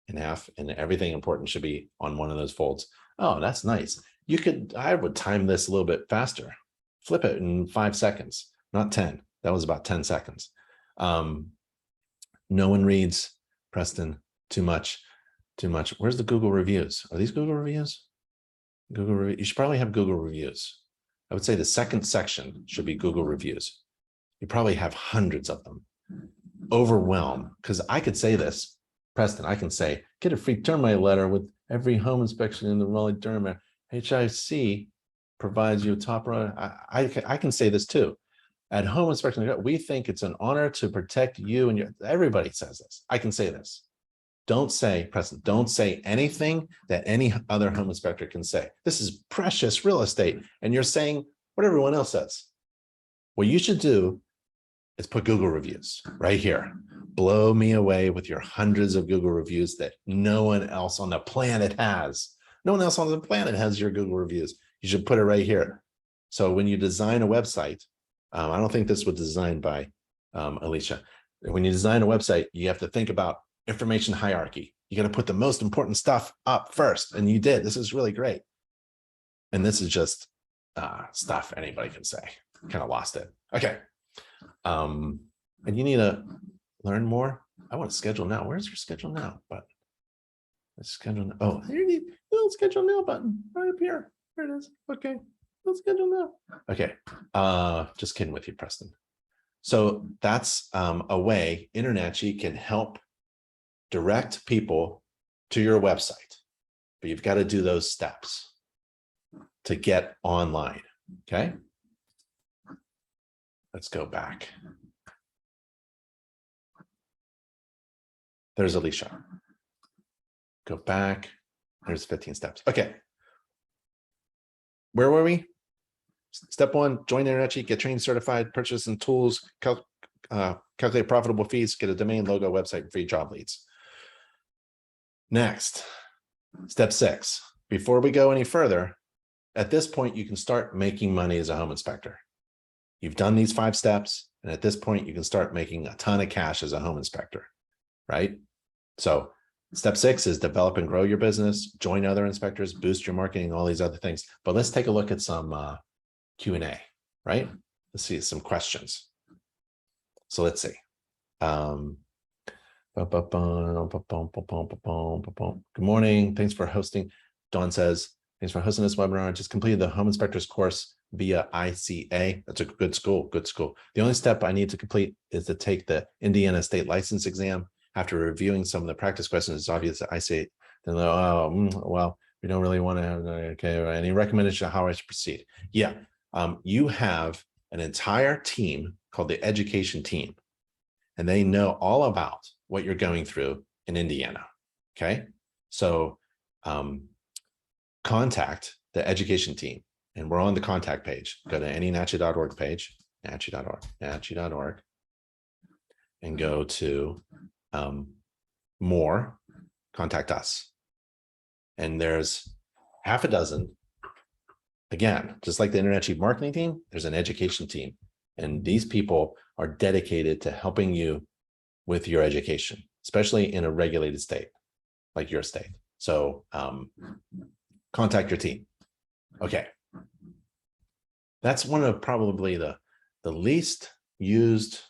in half and everything important should be on one of those folds. Oh, that's nice. I would time this a little bit faster. Flip it in 5 seconds, not 10. That was about 10 seconds. No one reads, Preston, too much. Where's the Google reviews? Are these Google reviews? You should probably have Google reviews. I would say the second section should be Google reviews. You probably have hundreds of them. Overwhelm, because I could say this, Preston, I can say, get a free termite letter with every home inspection in the Raleigh-Durham area. HIC provides you a top run. I can say this too. At home inspection, we think it's an honor to protect you and everybody says this. I can say this. Don't say, Preston, don't say anything that any other home inspector can say. This is precious real estate. And you're saying what everyone else says. What you should do is put Google reviews right here. Blow me away with your hundreds of Google reviews that no one else on the planet has. No one else on the planet has your Google reviews. You should put it right here. So when you design a website, I don't think this was designed by Alicia. When you design a website, you have to think about information hierarchy. You got to put the most important stuff up first. And you did. This is really great. And this is just stuff anybody can say. Kind of lost it. Okay. And you need to learn more. I want to schedule now. Where's your schedule now button? Let's schedule now. Oh, here you need a little schedule now button right up here. There it is. Okay. Let's schedule now. Okay. Just kidding with you, Preston. So that's a way InterNACHI can help direct people to your website, but you've got to do those steps to get online. Okay. Let's go back. There's Alicia. Go back. There's 15 steps. Okay. Where were we? Step 1, join InterNACHI, get trained, certified, purchase and tools, calculate profitable fees, get a domain, logo, website, free job leads. Next, step 6. Before we go any further, at this point, you can start making money as a home inspector. You've done these 5 steps, and at this point, you can start making a ton of cash as a home inspector, right? So step 6 is develop and grow your business, join other inspectors, boost your marketing, all these other things. But let's take a look at some Q&A, right? Let's see some questions. So let's see. Good morning. Thanks for hosting. Dawn says, thanks for hosting this webinar. I just completed the home inspector's course via ICA. That's a good school, good school. The only step I need to complete is to take the Indiana state license exam. After reviewing some of the practice questions, it's obvious that I say, well, we don't really want to have, okay, any recommendation on how I should proceed? Yeah, you have an entire team called the education team, and they know all about what you're going through in Indiana, okay? So contact the education team, and we're on the contact page. Go to anynachi.org page, nachi.org, and go to more, contact us. And there's half a dozen. Again, just like the InterNACHI marketing team, there's an education team. And these people are dedicated to helping you with your education, especially in a regulated state like your state. So contact your team. Okay. That's one of probably the least used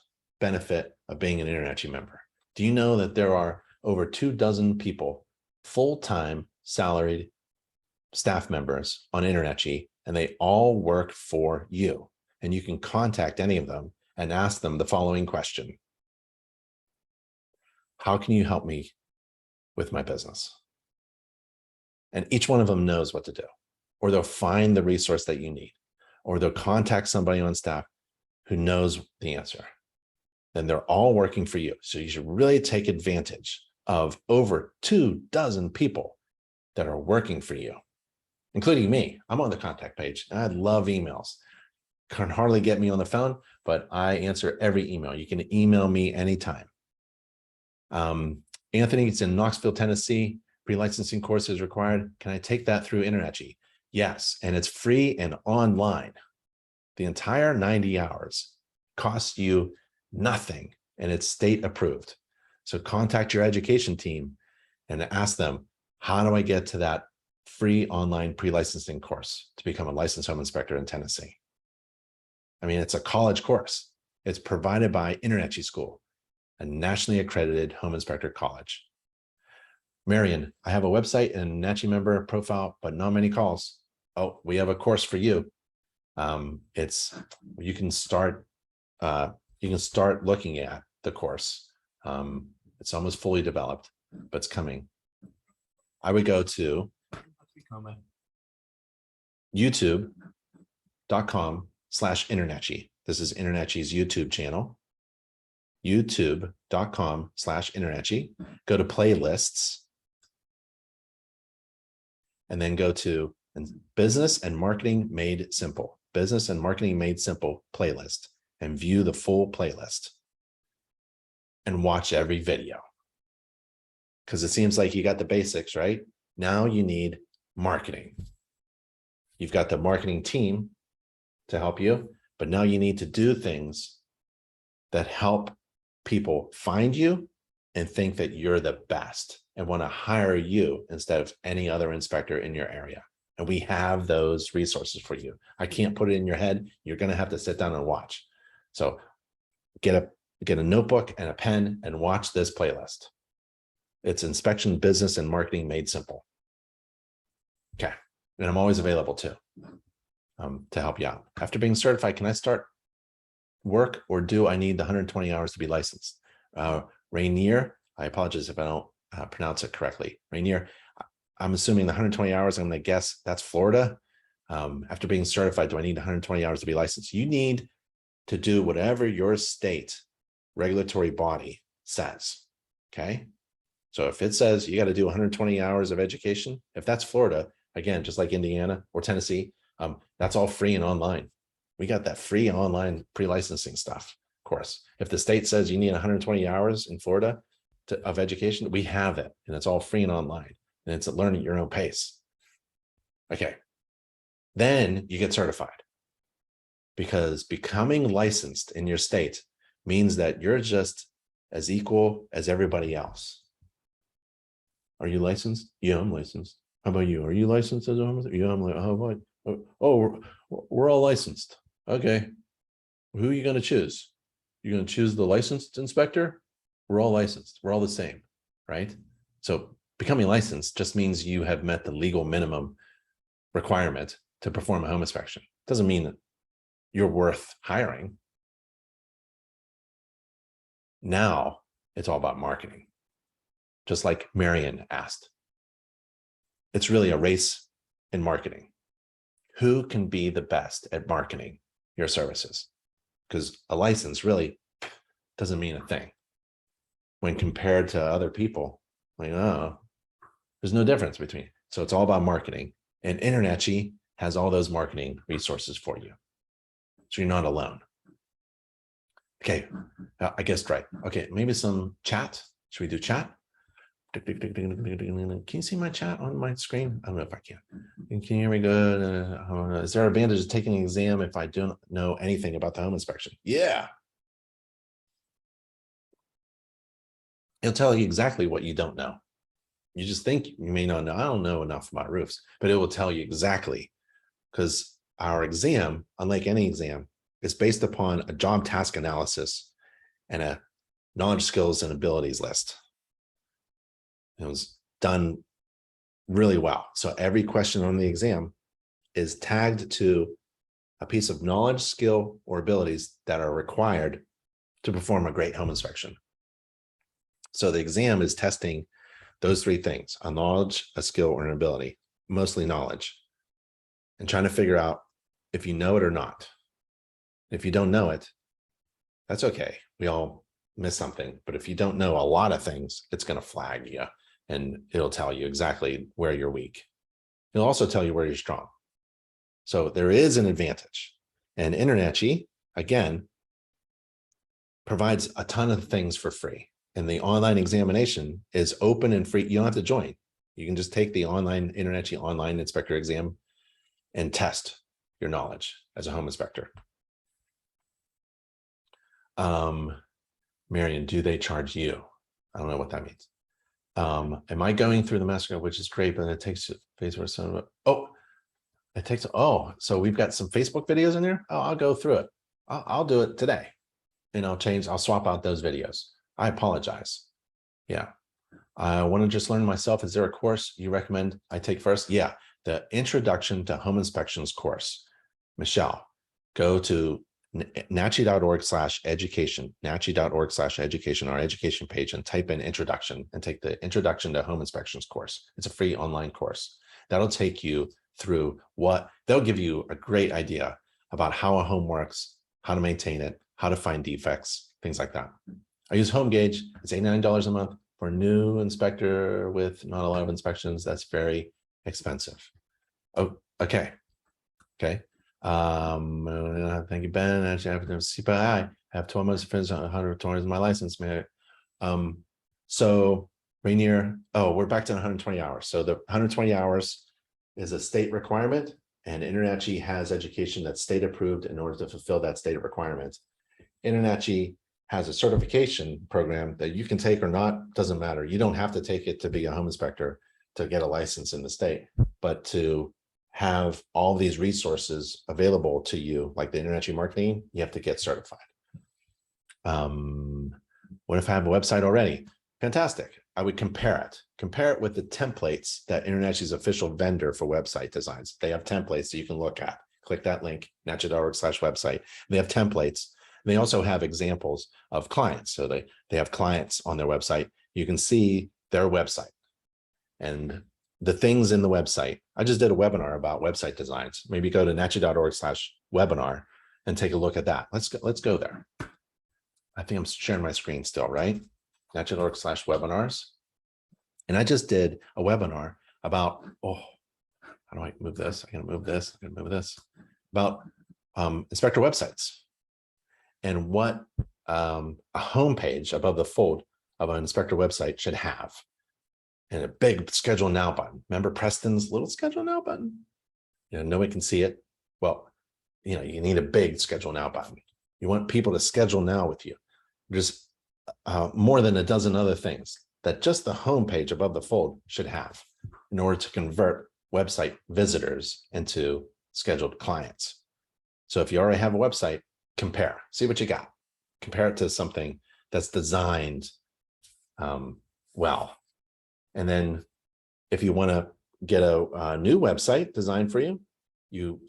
benefit of being an InterNACHI member. Do you know that there are over 24 people, full-time salaried staff members on InterNACHI, and they all work for you? And you can contact any of them and ask them the following question: how can you help me with my business? And each one of them knows what to do, or they'll find the resource that you need, or they'll contact somebody on staff who knows the answer. then they're all working for you. So you should really take advantage of over 24 people that are working for you, including me. I'm on the contact page. I love emails. Can hardly get me on the phone, but I answer every email. You can email me anytime. Anthony, it's in Knoxville, Tennessee. Pre-licensing course is required. Can I take that through InterNACHI? Yes, and it's free and online. The entire 90 hours costs you nothing, and it's state approved. So contact your education team and ask them, how do I get to that free online pre-licensing course to become a licensed home inspector in Tennessee? I mean, it's a college course. It's provided by InterNACHI School, a nationally accredited home inspector college. Marion, I have a website and NACHI member profile, but not many calls. Oh, we have a course for you. You can start looking at the course. It's almost fully developed, but it's coming. I would go to youtube.com/InterNACHI. This is InterNACHI's YouTube channel. youtube.com/InterNACHI. Go to playlists and then go to Business and Marketing Made Simple. Business and Marketing Made Simple playlist, and view the full playlist and watch every video. Because it seems like you got the basics, right? Now you need marketing. You've got the marketing team to help you, but now you need to do things that help people find you and think that you're the best and want to hire you instead of any other inspector in your area. And we have those resources for you. I can't put it in your head. You're going to have to sit down and watch. So get a notebook and a pen and watch this playlist. It's Inspection, Business, and Marketing Made Simple. Okay. And I'm always available too, to help you out. After being certified, can I start work, or do I need the 120 hours to be licensed? Rainier, I apologize if I don't pronounce it correctly. Rainier, I'm assuming the 120 hours, I'm going to guess that's Florida. After being certified, do I need 120 hours to be licensed? You need to do whatever your state regulatory body says, okay? So if it says you got to do 120 hours of education, if that's Florida, again, just like Indiana or Tennessee, that's all free and online. We got that free online pre-licensing stuff, of course. If the state says you need 120 hours in Florida of education, we have it, and it's all free and online, and it's at learn at your own pace. Okay, then you get certified, because becoming licensed in your state means that you're just as equal as everybody else. Are you licensed? Yeah, I'm licensed. How about you? Are you licensed as a home inspector? Yeah, I'm like, how about? Oh, we're all licensed. Okay. Who are you going to choose? You're going to choose the licensed inspector? We're all licensed. We're all the same, right? So becoming licensed just means you have met the legal minimum requirement to perform a home inspection. Doesn't mean that you're worth hiring. Now it's all about marketing. Just like Marion asked. It's really a race in marketing. Who can be the best at marketing your services? Because a license really doesn't mean a thing when compared to other people. Like, oh, there's no difference between. So it's all about marketing. And InterNACHI has all those marketing resources for you. So you're not alone. Okay, I guessed right. Okay, maybe some chat. Should we do chat? Can you see my chat on my screen? I don't know if I can. Can you hear me good? Is there an advantage of taking an exam if I don't know anything about the home inspection? Yeah. It'll tell you exactly what you don't know. You just think you may not know. I don't know enough about roofs, but it will tell you exactly, because our exam, unlike any exam, is based upon a job task analysis and a knowledge, skills, and abilities list. It was done really well. So every question on the exam is tagged to a piece of knowledge, skill, or abilities that are required to perform a great home inspection. So the exam is testing those three things: a knowledge, a skill, or an ability, mostly knowledge, and trying to figure out if you know it or not. If you don't know it, That's okay. We all miss something. But if you don't know a lot of things, it's going to flag you and it'll tell you exactly where you're weak. It'll also tell you where you're strong. So there is an advantage. And InterNACHI, again, provides a ton of things for free. And the online examination is open and free. You don't have to join. You can just take the online InterNACHI online inspector exam and test your knowledge as a home inspector. Marion, do they charge you? I don't know what that means. Am I going through the master, which is great, but it takes Facebook. So we've got some Facebook videos in there. Oh, I'll go through it. I'll do it today. And I'll swap out those videos. I apologize. Yeah. I want to just learn myself. Is there a course you recommend I take first? Yeah. The Introduction to Home Inspections course. Michelle, go to nachi.org/education, nachi.org/education, our education page, and type in introduction and take the Introduction to Home Inspections course. It's a free online course. That'll take you through they'll give you a great idea about how a home works, how to maintain it, how to find defects, things like that. I use HomeGauge. It's $89 a month for a new inspector with not a lot of inspections. That's very expensive. Oh, okay. Okay. Thank you, Ben. Actually, I have CPI. I have 12 months of friends, 120 is my license. So Rainier, we're back to 120 hours. So the 120 hours is a state requirement, and InterNACHI has education that's state approved in order to fulfill that state requirement. InterNACHI has a certification program that you can take or not, doesn't matter. You don't have to take it to be a home inspector to get a license in the state, but to have all these resources available to you, like the InterNACHI marketing, you have to get certified. What if I have a website already? Fantastic. I would compare it with the templates that InterNACHI's official vendor for website designs. They have templates that you can look at. Click that link, nachi.org/website. They have templates. They also have examples of clients. So they have clients on their website. You can see their website and the things in the website. I just did a webinar about website designs. Maybe go to nachi.org/webinar and take a look at that. Let's go there. I think I'm sharing my screen still, right? nachi.org/webinars. And I just did a webinar about, how do I move this? I gotta move this, I gotta move this, about inspector websites and what a homepage above the fold of an inspector website should have. And a big schedule now button. Remember Preston's little schedule now button? Nobody can see it. Well, you need a big schedule now button. You want people to schedule now with you. There's more than a dozen other things that just the homepage above the fold should have in order to convert website visitors into scheduled clients. So if you already have a website, compare, see what you got. Compare it to something that's designed well. And then if you want to get a new website designed for you, you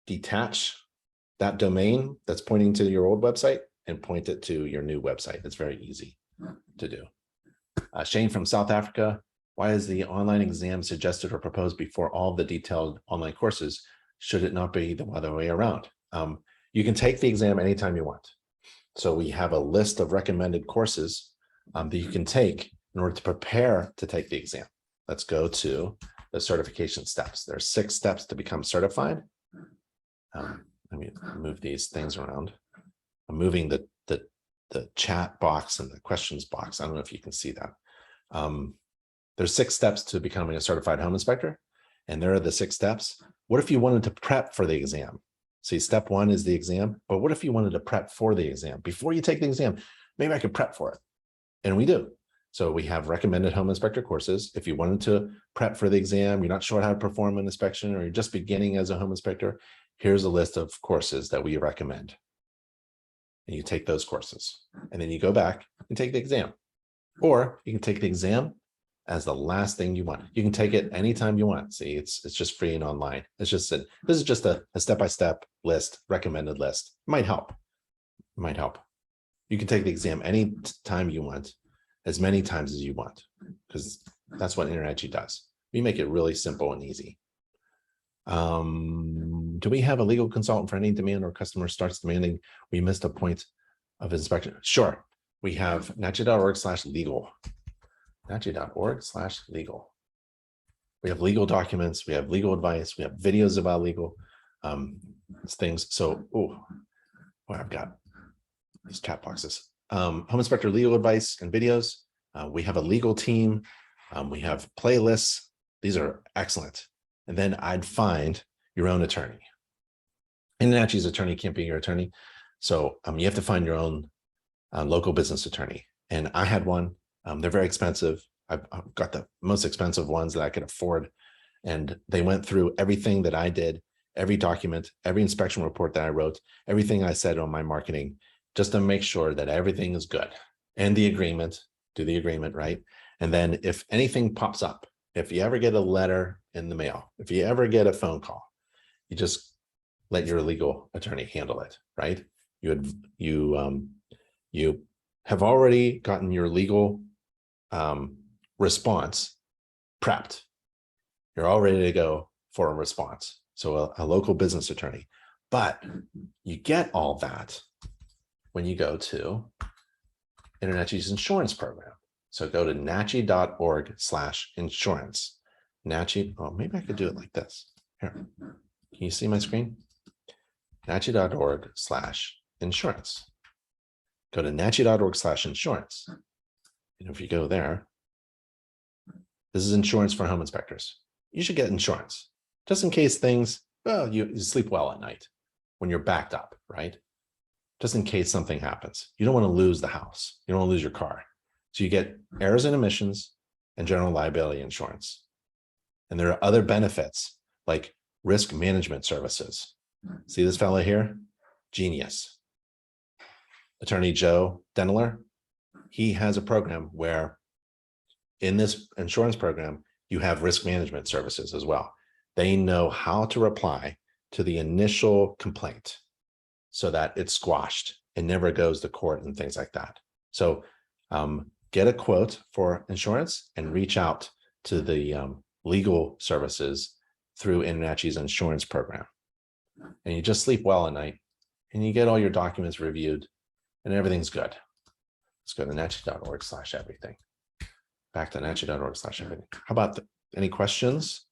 detach that domain that's pointing to your old website and point it to your new website. It's very easy to do. Shane from South Africa, why is the online exam suggested or proposed before all the detailed online courses? Should it not be the other way around? You can take the exam anytime you want. So we have a list of recommended courses that you can take in order to prepare to take the exam. Let's go to the certification steps. There are 6 steps to become certified. Let me move these things around. I'm moving the chat box and the questions box. I don't know if you can see that. There's 6 steps to becoming a certified home inspector, and there are the 6 steps. What if you wanted to prep for the exam? See, step 1 is the exam, but what if you wanted to prep for the exam? Before you take the exam, maybe I could prep for it. And we do. So we have recommended home inspector courses. If you wanted to prep for the exam, you're not sure how to perform an inspection, or you're just beginning as a home inspector, here's a list of courses that we recommend. And you take those courses, and then you go back and take the exam. Or you can take the exam as the last thing you want. You can take it anytime you want. See, it's just free and online. It's just this is just a step-by-step list, recommended list. It might help. It might help. You can take the exam any time you want, as many times as you want, because that's what InterNACHI does. We make it really simple and easy. Do we have a legal consultant for any demand or customer starts demanding we missed a point of inspection. Sure. We have NACHI.org/legal. NACHI.org/legal. We have legal documents, we have legal advice, we have videos about legal things. So, I've got these chat boxes. Home inspector legal advice and videos. We have a legal team. We have playlists. These are excellent. And then I'd find your own attorney. InterNACHI's attorney can't be your attorney. So you have to find your own local business attorney. And I had one. They're very expensive. I've got the most expensive ones that I could afford. And they went through everything that I did, every document, every inspection report that I wrote, everything I said on my marketing, just to make sure that everything is good. And the agreement, do the agreement, right? And then if anything pops up, if you ever get a letter in the mail, if you ever get a phone call, you just let your legal attorney handle it, right? You have already gotten your legal response prepped. You're all ready to go for a response. So a local business attorney, but you get all that when you go to InterNACHI's insurance program. So go to NACHI.org/insurance. NACHI, oh, maybe I could do it like this. Here, can you see my screen? NACHI.org/insurance. Go to NACHI.org/insurance. And if you go there, this is insurance for home inspectors. You should get insurance just in case things, well, you sleep well at night when you're backed up, right? Just in case something happens. You don't want to lose the house. You don't want to lose your car. So you get errors and omissions and general liability insurance. And there are other benefits like risk management services. See this fellow here? Genius. Attorney Joe Denler, he has a program where in this insurance program, you have risk management services as well. They know how to reply to the initial complaint so that it's squashed and never goes to court and things like that. So get a quote for insurance and reach out to the legal services through InterNACHI's insurance program. And you just sleep well at night and you get all your documents reviewed and everything's good. Let's go to NACHI.org/everything. Back to NACHI.org/everything. How about any questions?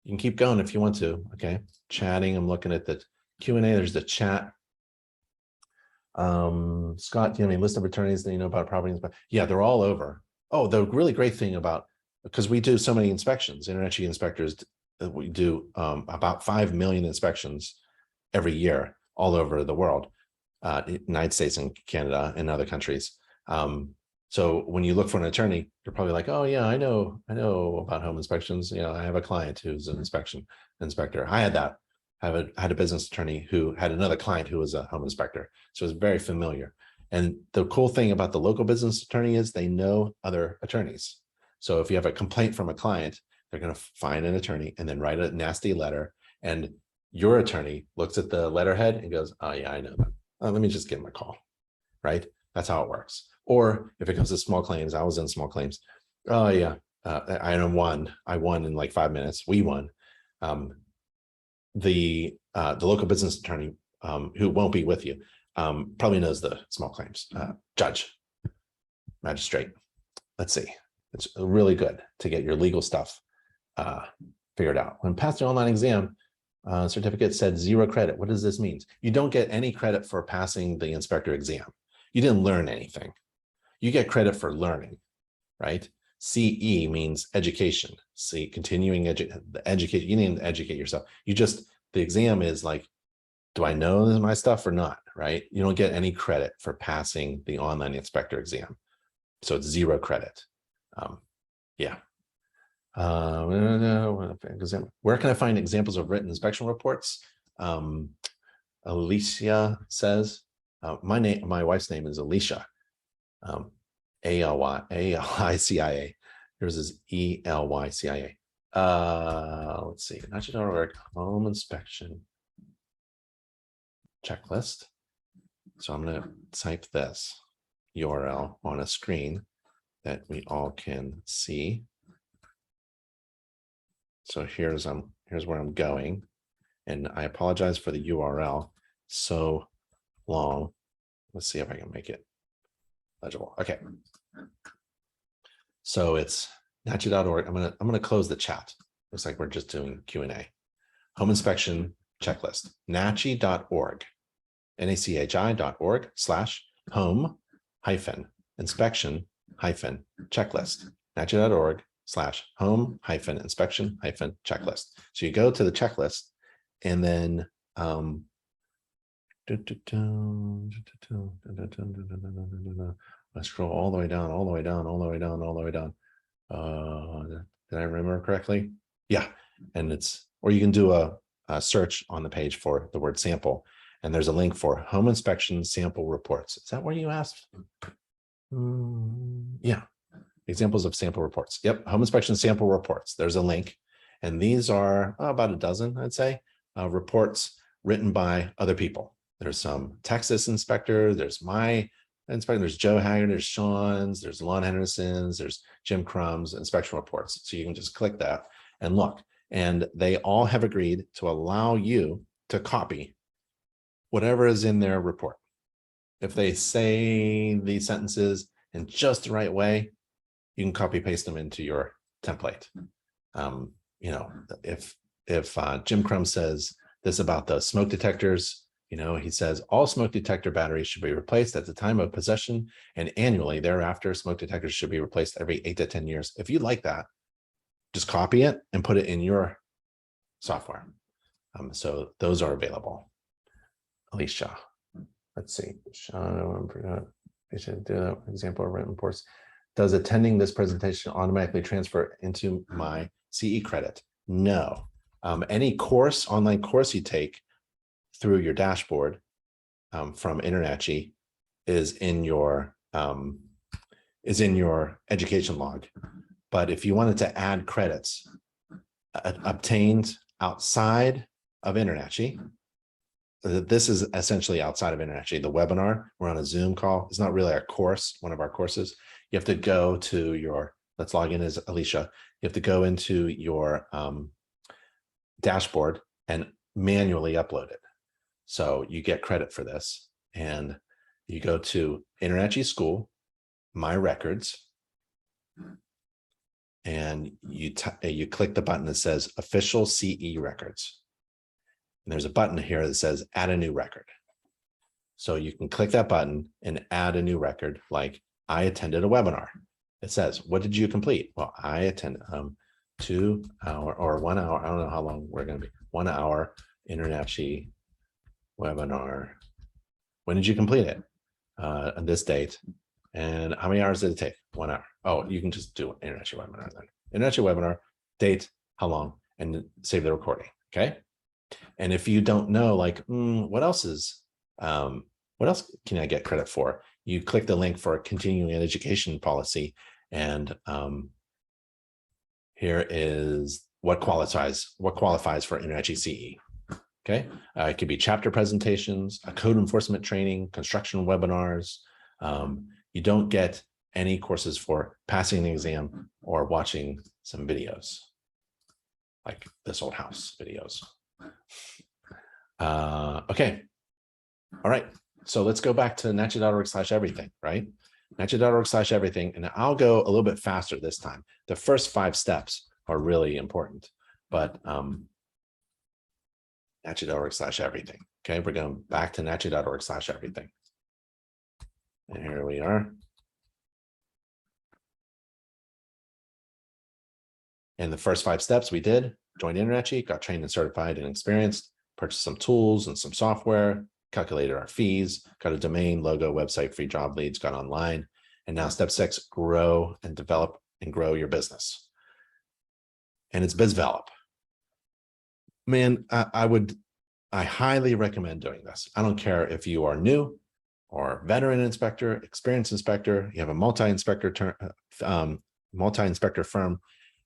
You can keep going if you want to. Okay, chatting. I'm looking at the Q&A. There's the chat. Scott, do you have any list of attorneys that you know about property? Yeah, they're all over. Oh, the really great thing about, because we do so many inspections, InterNACHI inspectors, we do about 5 million inspections every year all over the world, United States and Canada and other countries. So when you look for an attorney, you're probably like, oh yeah, I know about home inspections. You know, I have a client who's an inspector. I had that. I had a business attorney who had another client who was a home inspector. So it's very familiar. And the cool thing about the local business attorney is they know other attorneys. So if you have a complaint from a client, they're going to find an attorney and then write a nasty letter. And your attorney looks at the letterhead and goes, oh yeah, I know that. Let me just give him a call, right? That's how it works. Or if it comes to small claims, I was in small claims. Oh yeah, I won in like 5 minutes. We won. The local business attorney who won't be with you probably knows the small claims. Judge, magistrate. Let's see. It's really good to get your legal stuff figured out. When passed the online exam, certificate said 0 credit. What does this mean? You don't get any credit for passing the inspector exam. You didn't learn anything. You get credit for learning, right? CE means education. See, continuing education. You need to educate yourself. The exam is like, do I know my stuff or not, right? You don't get any credit for passing the online inspector exam. So it's 0 credit. Yeah. Where can I find examples of written inspection reports? Alicia says, my wife's name is Alicia. A-L-I-C-I-A. Yours is E-L-Y-C-I-A. Let's see. NACHI.org home inspection checklist. So I'm going to type this URL on a screen that we all can see. So here's where I'm going. And I apologize for the URL so long. Let's see if I can make it legible. Okay. So it's NACHI.org. I'm gonna close the chat. Looks like we're just doing Q&A. Home inspection checklist. NACHI.org. NACHI.org/home-inspection-checklist. NACHI.org/home-inspection-checklist. So you go to the checklist and then I scroll all the way down, all the way down, all the way down, all the way down. Did I remember correctly? Yeah. And it's, or you can do a search on the page for the word sample. And there's a link for home inspection sample reports. Is that what you asked? Yeah. Examples of sample reports. Yep. Home inspection sample reports. There's a link. And these are about a dozen, I'd say, reports written by other people. There's some Texas inspector. There's my inspector. There's Joe Haggard. There's Sean's. There's Lon Henderson's. There's Jim Crumb's inspection reports. So you can just click that and look. And they all have agreed to allow you to copy whatever is in their report. If they say these sentences in just the right way, you can copy paste them into your template. You know, if Jim Crum says this about the smoke detectors, you know, he says all smoke detector batteries should be replaced at the time of possession and annually thereafter. Smoke detectors should be replaced every 8 to 10 years. If you like that, just copy it and put it in your software. So those are available. Alicia, let's see. Sean, I should do that example of written reports. Does attending this presentation automatically transfer into my CE credit? No. Any course, online course you take through your dashboard from InterNACHI is in your education log. But if you wanted to add credits obtained outside of InterNACHI, this is essentially outside of InterNACHI. The webinar, we're on a Zoom call. It's not really our course, one of our courses. You have to go to your, let's log in as Alicia. You have to go into your dashboard and manually upload it. So you get credit for this. And you go to InterNACHI School, My Records, and you click the button that says Official CE Records. And there's a button here that says Add a New Record. So you can click that button and add a new record, like I attended a webinar. It says, what did you complete? Well, I attended 2 hour or 1 hour. I don't know how long we're going to be. 1 hour InterNACHI webinar. When did you complete it? On this date. And how many hours did it take? 1 hour. Oh, you can just do InterNACHI webinar then. InterNACHI webinar, date, how long, and save the recording. Okay. And if you don't know, like, what else can I get credit for? You click the link for a continuing education policy. And here is what qualifies for InterNACHI CE. Okay. It could be chapter presentations, a code enforcement training, construction webinars. You don't get any courses for passing the exam or watching some videos like this old house videos. Okay. All right. So let's go back to NACHI.org/everything, right? NACHI.org/everything. And I'll go a little bit faster this time. The first 5 steps are really important, but NACHI.org/everything. Okay. We're going back to NACHI.org/everything. And here we are. And the first 5 steps we did: joined InterNACHI, got trained and certified and experienced, purchased some tools and some software, calculated our fees, got a domain, logo, website, free job leads, got online. And now step 6, grow and develop and grow your business. And it's BizDevelop. Man, I highly recommend doing this. I don't care if you are new or veteran inspector, experienced inspector, you have a multi-inspector firm,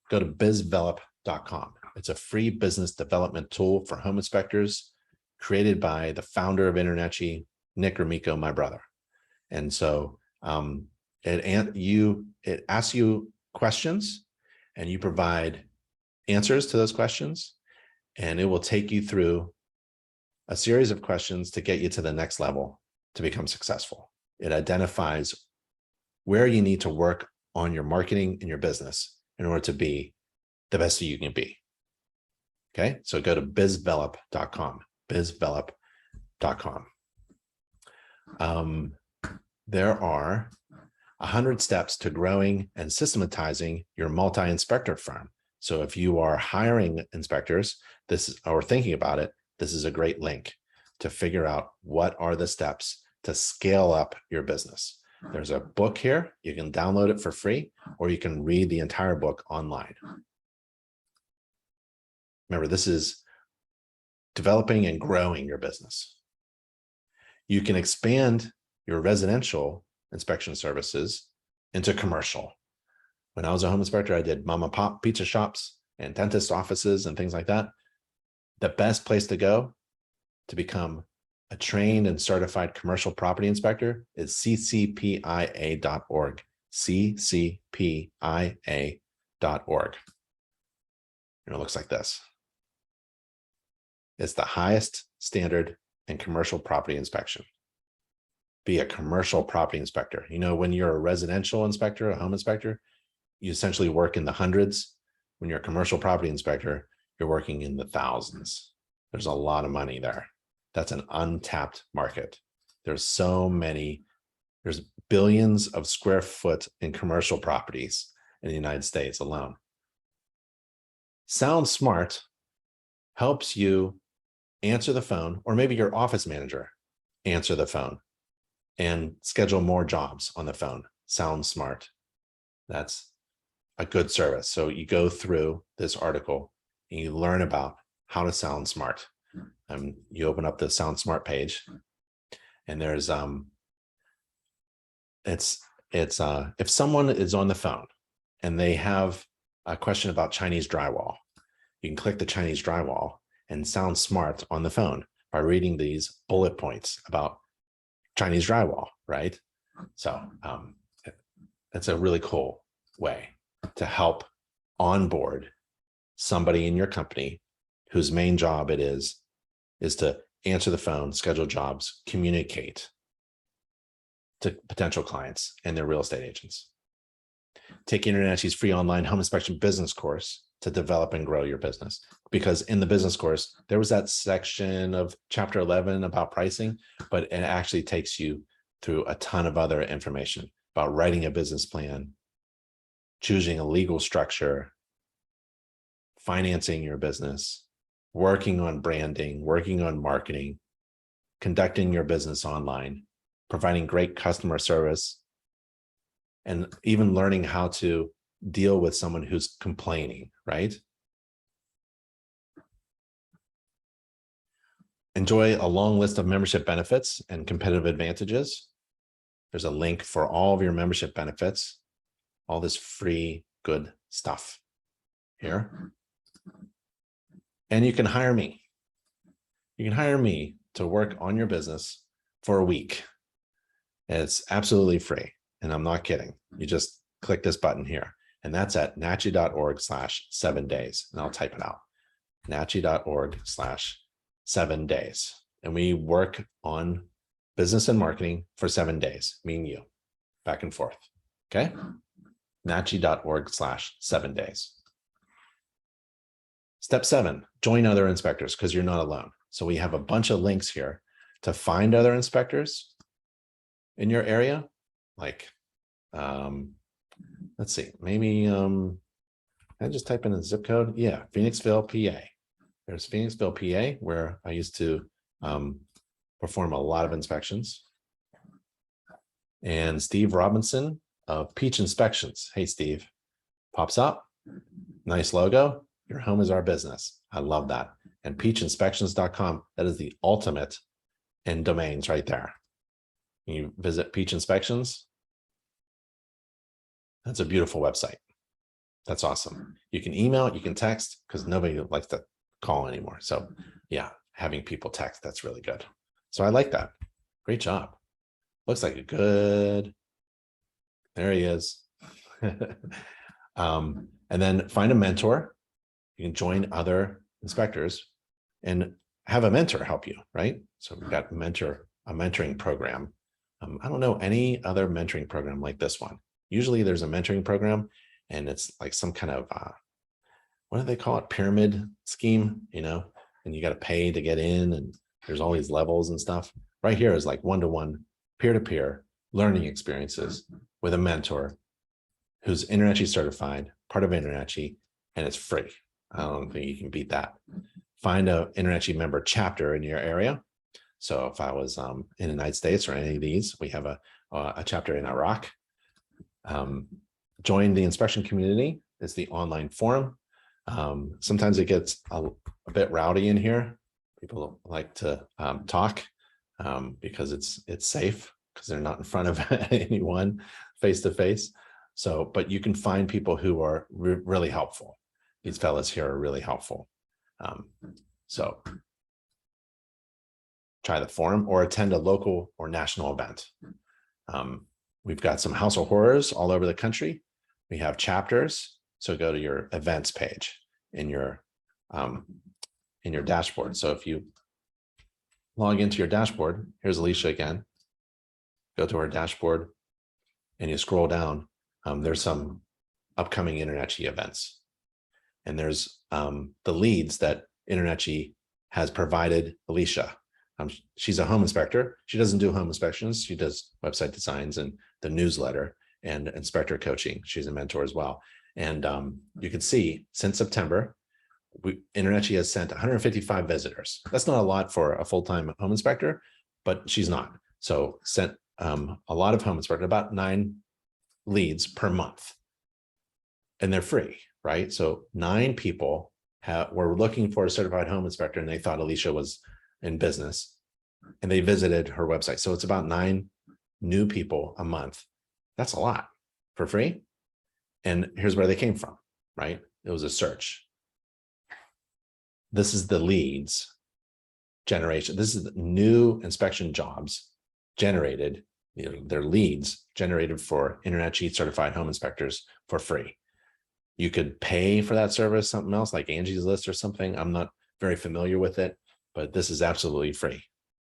go to bizdevelop.com. It's a free business development tool for home inspectors created by the founder of InterNACHI, Nick Ramico, my brother. And so it asks you questions and you provide answers to those questions, and it will take you through a series of questions to get you to the next level to become successful. It identifies where you need to work on your marketing and your business in order to be the best you can be. Okay, so go to bizvelop.com, bizvelop.com. There are 100 steps to growing and systematizing your multi-inspector firm. So if you are hiring inspectors, or thinking about it, this is a great link to figure out what are the steps to scale up your business. There's a book here. You can download it for free, or you can read the entire book online. Remember, this is developing and growing your business. You can expand your residential inspection services into commercial. When I was a home inspector, I did mom and pop pizza shops and dentist offices and things like that. The best place to go to become a trained and certified commercial property inspector is ccpia.org, ccpia.org. And it looks like this. It's the highest standard in commercial property inspection. Be a commercial property inspector. You know, when you're a residential inspector, a home inspector, you essentially work in the hundreds. When you're a commercial property inspector, you're working in the thousands. There's a lot of money there. That's an untapped market. There's billions of square foot in commercial properties in the United States alone. Sound Smart helps you answer the phone, or maybe your office manager answer the phone and schedule more jobs on the phone. Sound Smart. That's a good service. So you go through this article and you learn about how to sound smart. You open up the Sound Smart page, and there's if someone is on the phone and they have a question about Chinese drywall, you can click the Chinese drywall and sound smart on the phone by reading these bullet points about Chinese drywall, right? So it's a really cool way to help onboard somebody in your company whose main job it is to answer the phone, schedule jobs, communicate to potential clients and their real estate agents. Take InterNACHI's free online home inspection business course to develop and grow your business. Because in the business course, there was that section of chapter 11 about pricing, but it actually takes you through a ton of other information about writing a business plan, choosing a legal structure, financing your business, working on branding, working on marketing, conducting your business online, providing great customer service, and even learning how to deal with someone who's complaining, right? Enjoy a long list of membership benefits and competitive advantages. There's a link for all of your membership benefits, all this free good stuff here. And you can hire me. You can hire me to work on your business for a week. It's absolutely free. And I'm not kidding. You just click this button here. And that's at nachi.org/7days. And I'll type it out. nachi.org/7 days. And we work on business and marketing for 7 days, me and you, back and forth. Okay. nachi.org/7 days. Step 7, join other inspectors, because you're not alone. So we have a bunch of links here to find other inspectors in your area. Like, let's see, maybe I just type in a zip code. Yeah, Phoenixville, PA. There's Phoenixville, PA, where I used to perform a lot of inspections. And Steve Robinson of Peach Inspections. Hey, Steve, pops up. Nice logo. Your home is our business. I love that. And peachinspections.com, that is the ultimate in domains right there. You visit Peach Inspections. That's a beautiful website. That's awesome. You can email, you can text, because nobody likes to call anymore. So yeah, having people text, that's really good. So I like that. Great job. Looks like a good, there he is. And then find a mentor. You can join other inspectors and have a mentor help you, right? So we've got mentor a mentoring program. I don't know any other mentoring program like this one. Usually there's a mentoring program and it's like some kind of, what do they call it? Pyramid scheme, you know, and you got to pay to get in and there's all these levels and stuff. Right here is like one-to-one, peer-to-peer learning experiences with a mentor who's InterNACHI certified, part of InterNACHI, and it's free. I don't think you can beat that. Find a InterNACHI member chapter in your area. So if I was in the United States or any of these, we have a chapter in Iraq. Join the inspection community. It's the online forum. Sometimes it gets a bit rowdy in here. People like to talk because it's safe because they're not in front of anyone face to face. So, but you can find people who are really helpful. These fellas here are really helpful. So try the forum or attend a local or national event. We've got some House of Horrors all over the country. We have chapters. So go to your events page in your dashboard. So if you log into your dashboard, here's Alicia again. Go to our dashboard and you scroll down. There's some upcoming InterNACHI events. And there's the leads that InterNACHI has provided Alicia. She's a home inspector. She doesn't do home inspections. She does website designs and the newsletter and inspector coaching. She's a mentor as well. And you can see since September, InterNACHI has sent 155 visitors. That's not a lot for a full-time home inspector, but she's not. So sent a lot of home inspectors, about 9 leads per month. And they're free, right? So 9 people were looking for a certified home inspector and they thought Alicia was in business and they visited her website. So it's about 9 new people a month. That's a lot for free. And here's where they came from, right? It was a search. This is the leads generation. This is the new inspection jobs generated, their leads generated for InterNACHI certified home inspectors for free. You could pay for that service, something else like Angie's List or something. I'm not very familiar with it, but this is absolutely free.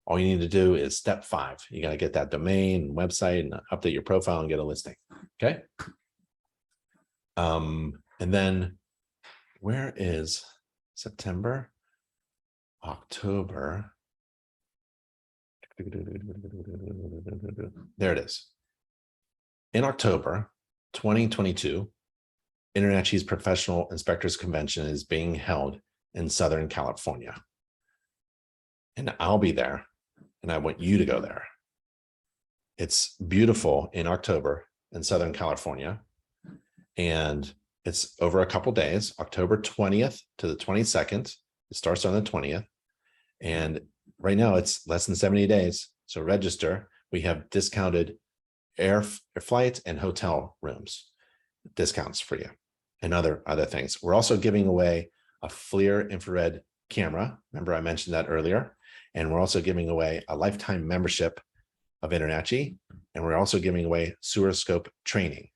All you need to do is step 5. You got to get that domain and website and update your profile and get a listing. Okay. And then where is September, October? There it is. In October 2022, InterNACHI's Professional Inspectors Convention is being held in Southern California. And I'll be there, and I want you to go there. It's beautiful in October in Southern California, and it's over a couple days, October 20th to the 22nd. It starts on the 20th, and right now it's less than 70 days. So register. We have discounted air flight and hotel rooms, discounts for you, and other things. We're also giving away a FLIR infrared camera. Remember, I mentioned that earlier. And we're also giving away a lifetime membership of InterNACHI. And we're also giving away sewer scope training.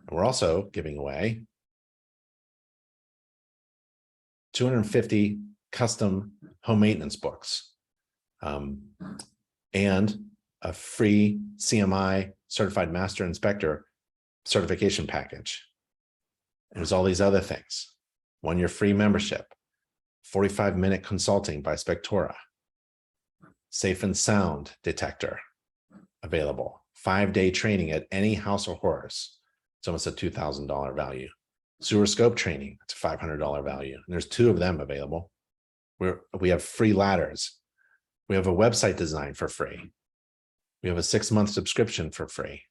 And we're also giving away 250 custom home maintenance books and a free CMI certified master inspector certification package. And there's all these other things. 1-year free membership, 45-minute consulting by Spectora, safe and sound detector available, 5-day training at any House of Horrors. It's almost a $2,000 value. Sewer scope training, it's a $500 value. And there's 2 of them available. We have free ladders. We have a website design for free. We have a 6-month subscription for free.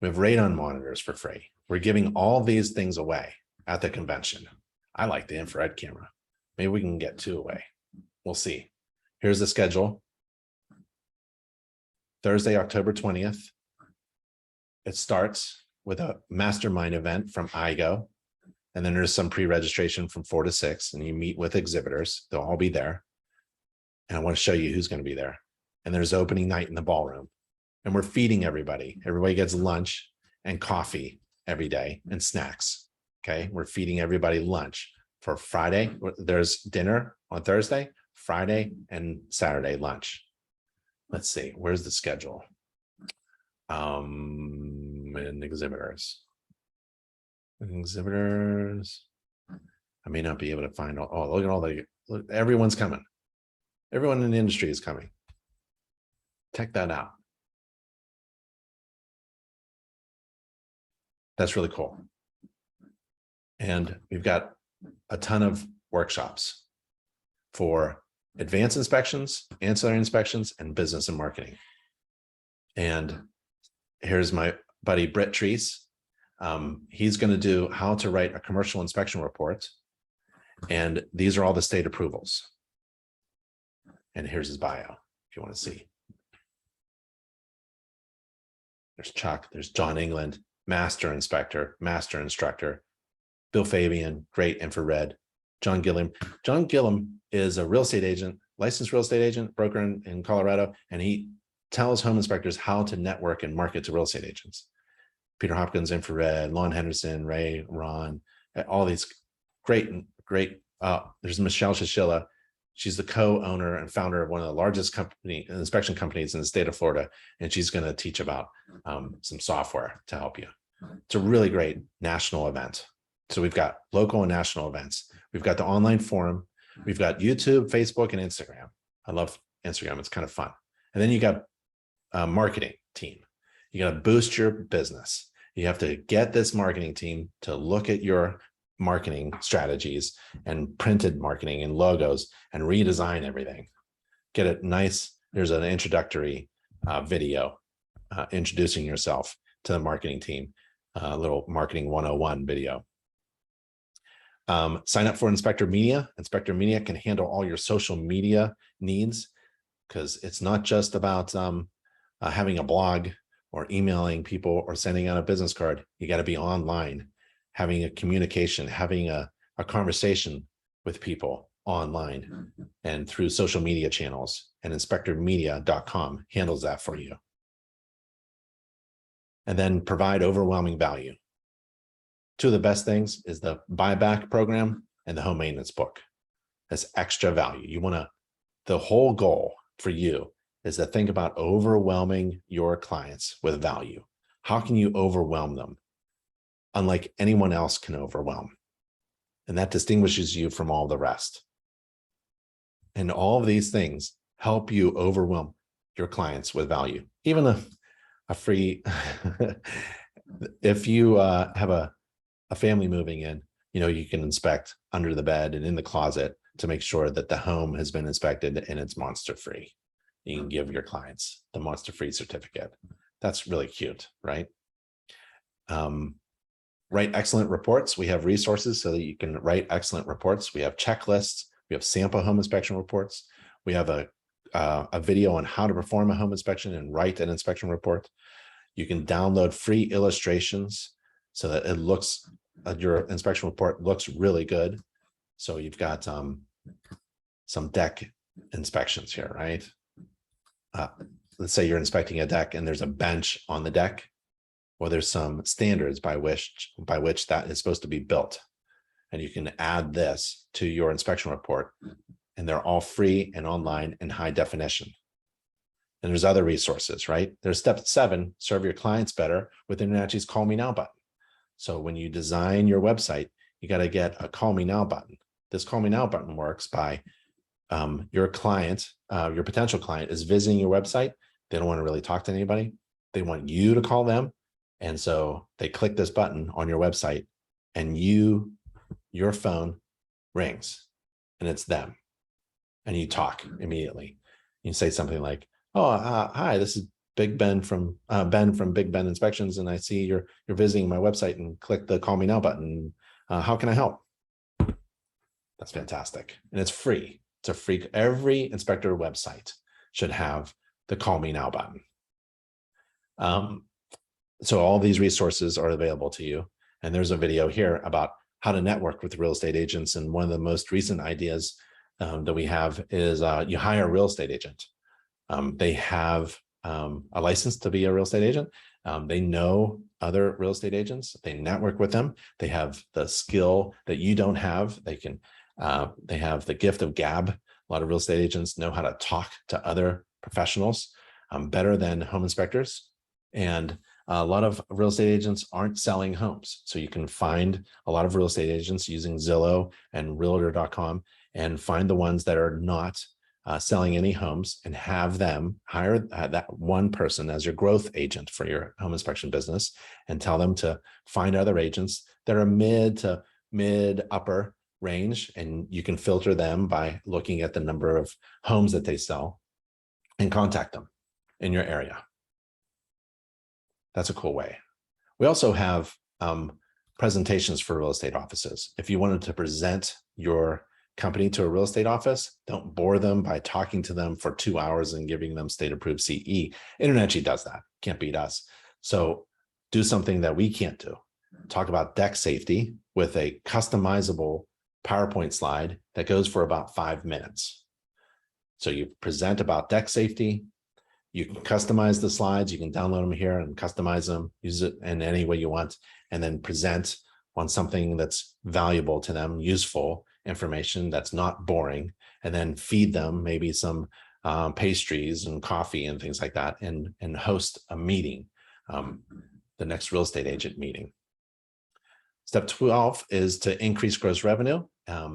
We have radon monitors for free. We're giving all these things away at the convention. I like the infrared camera. Maybe we can get 2 away. We'll see. Here's the schedule. Thursday, October 20th. It starts with a mastermind event from IGO. And then there's some pre-registration from 4 to 6. And you meet with exhibitors. They'll all be there. And I want to show you who's going to be there. And there's opening night in the ballroom. And we're feeding everybody. Everybody gets lunch and coffee every day and snacks. Okay. We're feeding everybody lunch for Friday. There's dinner on Thursday, Friday, and Saturday lunch. let's see, where's the schedule? And exhibitors. I may not be able to find all. Oh, look at all look, everyone's coming. Everyone in the industry is coming. Check that out. That's really cool. And we've got a ton of workshops for advanced inspections, ancillary inspections, and business and marketing. And here's my buddy, Britt Treese. He's going to do how to write a commercial inspection report. And these are all the state approvals. And here's his bio, if you want to see. There's Chuck, there's John England, master inspector, master instructor, Bill Fabian, great infrared, John Gilliam. John Gilliam is a real estate agent, licensed real estate agent, broker in Colorado, and he tells home inspectors how to network and market to real estate agents. Peter Hopkins, infrared, Lon Henderson, Ray, Ron, all these great. There's Michelle Shishilla. She's the co-owner and founder of one of the largest inspection companies in the state of Florida, and she's going to teach about some software to help you. It's a really great national event. So we've got local and national events. We've got the online forum. We've got YouTube, Facebook, and Instagram. I love Instagram. It's kind of fun. And then you got a marketing team. You got to boost your business. You have to get this marketing team to look at your marketing strategies and printed marketing and logos and redesign everything. Get it nice. There's an introductory video introducing yourself to the marketing team, a little marketing 101 video. Sign up for Inspector Media. Inspector Media can handle all your social media needs, because it's not just about having a blog or emailing people or sending out a business card. You got to be online, having a communication, having a conversation with people online and through social media channels, and inspectormedia.com handles that for you. And then provide overwhelming value. Two of the best things is the buyback program and the home maintenance book. That's extra value. You want to, the whole goal for you is to think about overwhelming your clients with value. How can you overwhelm them? Unlike anyone else can overwhelm. And that distinguishes you from all the rest. And all of these things help you overwhelm your clients with value. Even a free, if you have a family moving in, you can inspect under the bed and in the closet to make sure that the home has been inspected and it's monster free. You can give your clients the monster free certificate. That's really cute, right? Write excellent reports. We have resources so that you can write excellent reports. We have checklists. We have sample home inspection reports. We have a video on how to perform a home inspection and write an inspection report. You can download free illustrations so that it looks, your inspection report looks really good. So you've got some deck inspections here, right? Let's say you're inspecting a deck and there's a bench on the deck, or there's some standards by which that is supposed to be built. And you can add this to your inspection report, and they're all free and online in high definition. And there's other resources, right? There's step 7, serve your clients better with InterNACHI's Call Me Now button. So when you design your website, you got to get a Call Me Now button. This Call Me Now button works by your client, your potential client is visiting your website. They don't want to really talk to anybody. They want you to call them. And so they click this button on your website, and your phone rings and it's them. And you talk immediately. You say something like, "Oh, hi, this is Big Ben from Big Ben Inspections, and I see you're visiting my website, and click the Call Me Now button. How can I help?" That's fantastic. And it's free. It's a free, every inspector website should have the Call Me Now button. So all these resources are available to you. And there's a video here about how to network with real estate agents. And one of the most recent ideas that we have is you hire a real estate agent. They have a license to be a real estate agent. They know other real estate agents. They network with them. They have the skill that you don't have. They have the gift of gab. A lot of real estate agents know how to talk to other professionals. better than home inspectors. And a lot of real estate agents aren't selling homes. So you can find a lot of real estate agents using Zillow and realtor.com and find the ones that are not selling any homes and have them hire that one person as your growth agent for your home inspection business, and tell them to find other agents that are mid to mid upper range. And you can filter them by looking at the number of homes that they sell and contact them in your area. That's a cool way. We also have presentations for real estate offices. If you wanted to present your company to a real estate office, don't bore them by talking to them for 2 hours and giving them state approved CE. InterNACHI does that, can't beat us. So do something that we can't do. Talk about deck safety with a customizable PowerPoint slide that goes for about 5 minutes. So you present about deck safety. You can customize the slides. You can download them here and customize them, use it in any way you want, and then present on something that's valuable to them, useful information that's not boring, and then feed them maybe some pastries and coffee and things like that, and host a meeting, the next real estate agent meeting. Step 12 is to increase gross revenue.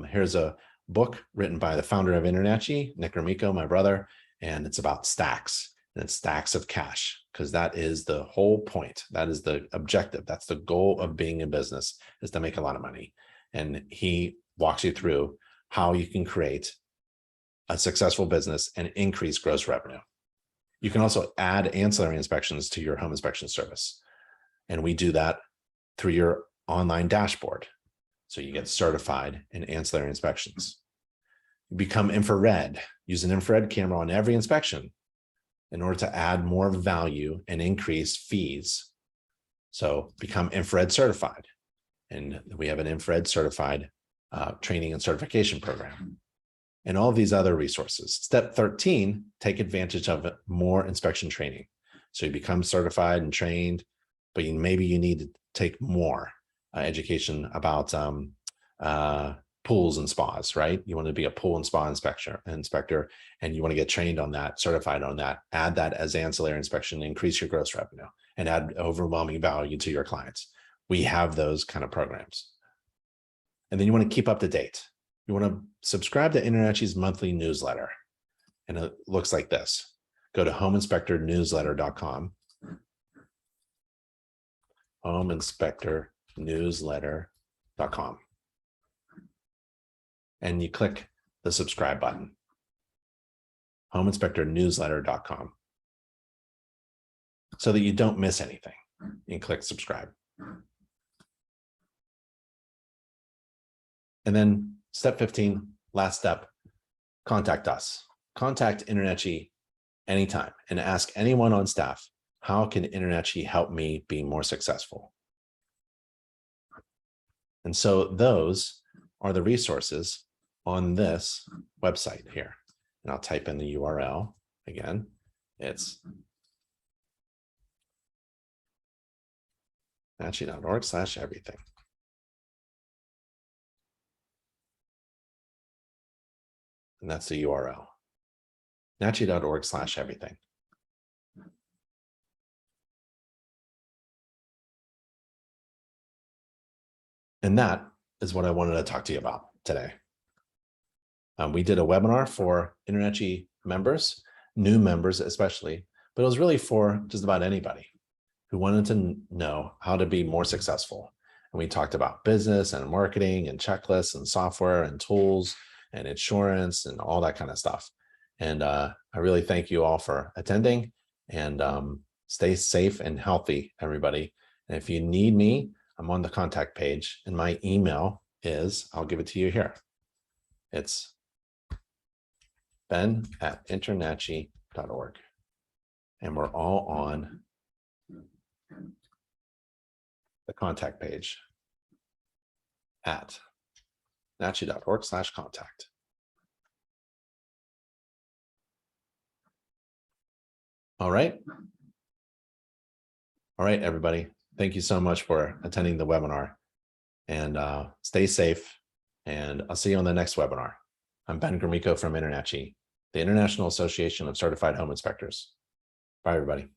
Here's a book written by the founder of InterNACHI, Nick Gromyko, my brother, and it's about stacks. And it's stacks of cash, because that is the whole point. That is the objective. That's the goal of being in business, is to make a lot of money. And he walks you through how you can create a successful business and increase gross revenue. You can also add ancillary inspections to your home inspection service. And we do that through your online dashboard. So you get certified in ancillary inspections. You become infrared, use an infrared camera on every inspection in order to add more value and increase fees. So become infrared certified. And we have an infrared certified training and certification program. And all of these other resources. Step 13, take advantage of more inspection training. So you become certified and trained, but maybe you need to take more education about pools and spas, right? You want to be a pool and spa inspector, and you want to get trained on that, certified on that, add that as ancillary inspection, increase your gross revenue, and add overwhelming value to your clients. We have those kind of programs. And then you want to keep up to date. You want to subscribe to InterNACHI's monthly newsletter. And it looks like this. Go to homeinspectornewsletter.com. homeinspectornewsletter.com. And you click the subscribe button. homeinspectornewsletter.com. So that you don't miss anything. You can click subscribe. And then step 15, last step, contact us. Contact InterNACHI anytime and ask anyone on staff, how can InterNACHI help me be more successful? And so those are the resources on this website here. And I'll type in the URL again. It's nachi.org/everything. And that's the URL, nachi.org/everything. And that is what I wanted to talk to you about today. We did a webinar for InterNACHI members, new members especially, but it was really for just about anybody who wanted to know how to be more successful. And we talked about business and marketing and checklists and software and tools and insurance and all that kind of stuff. And I really thank you all for attending, and stay safe and healthy, everybody. And if you need me, I'm on the contact page, and my email is, I'll give it to you here. It's ben@internachi.org. And we're all on the contact page at nachi.org/contact. All right. All right, everybody. Thank you so much for attending the webinar, and stay safe, and I'll see you on the next webinar. I'm Ben Gromyko from InterNACHI, the International Association of Certified Home Inspectors. Bye, everybody.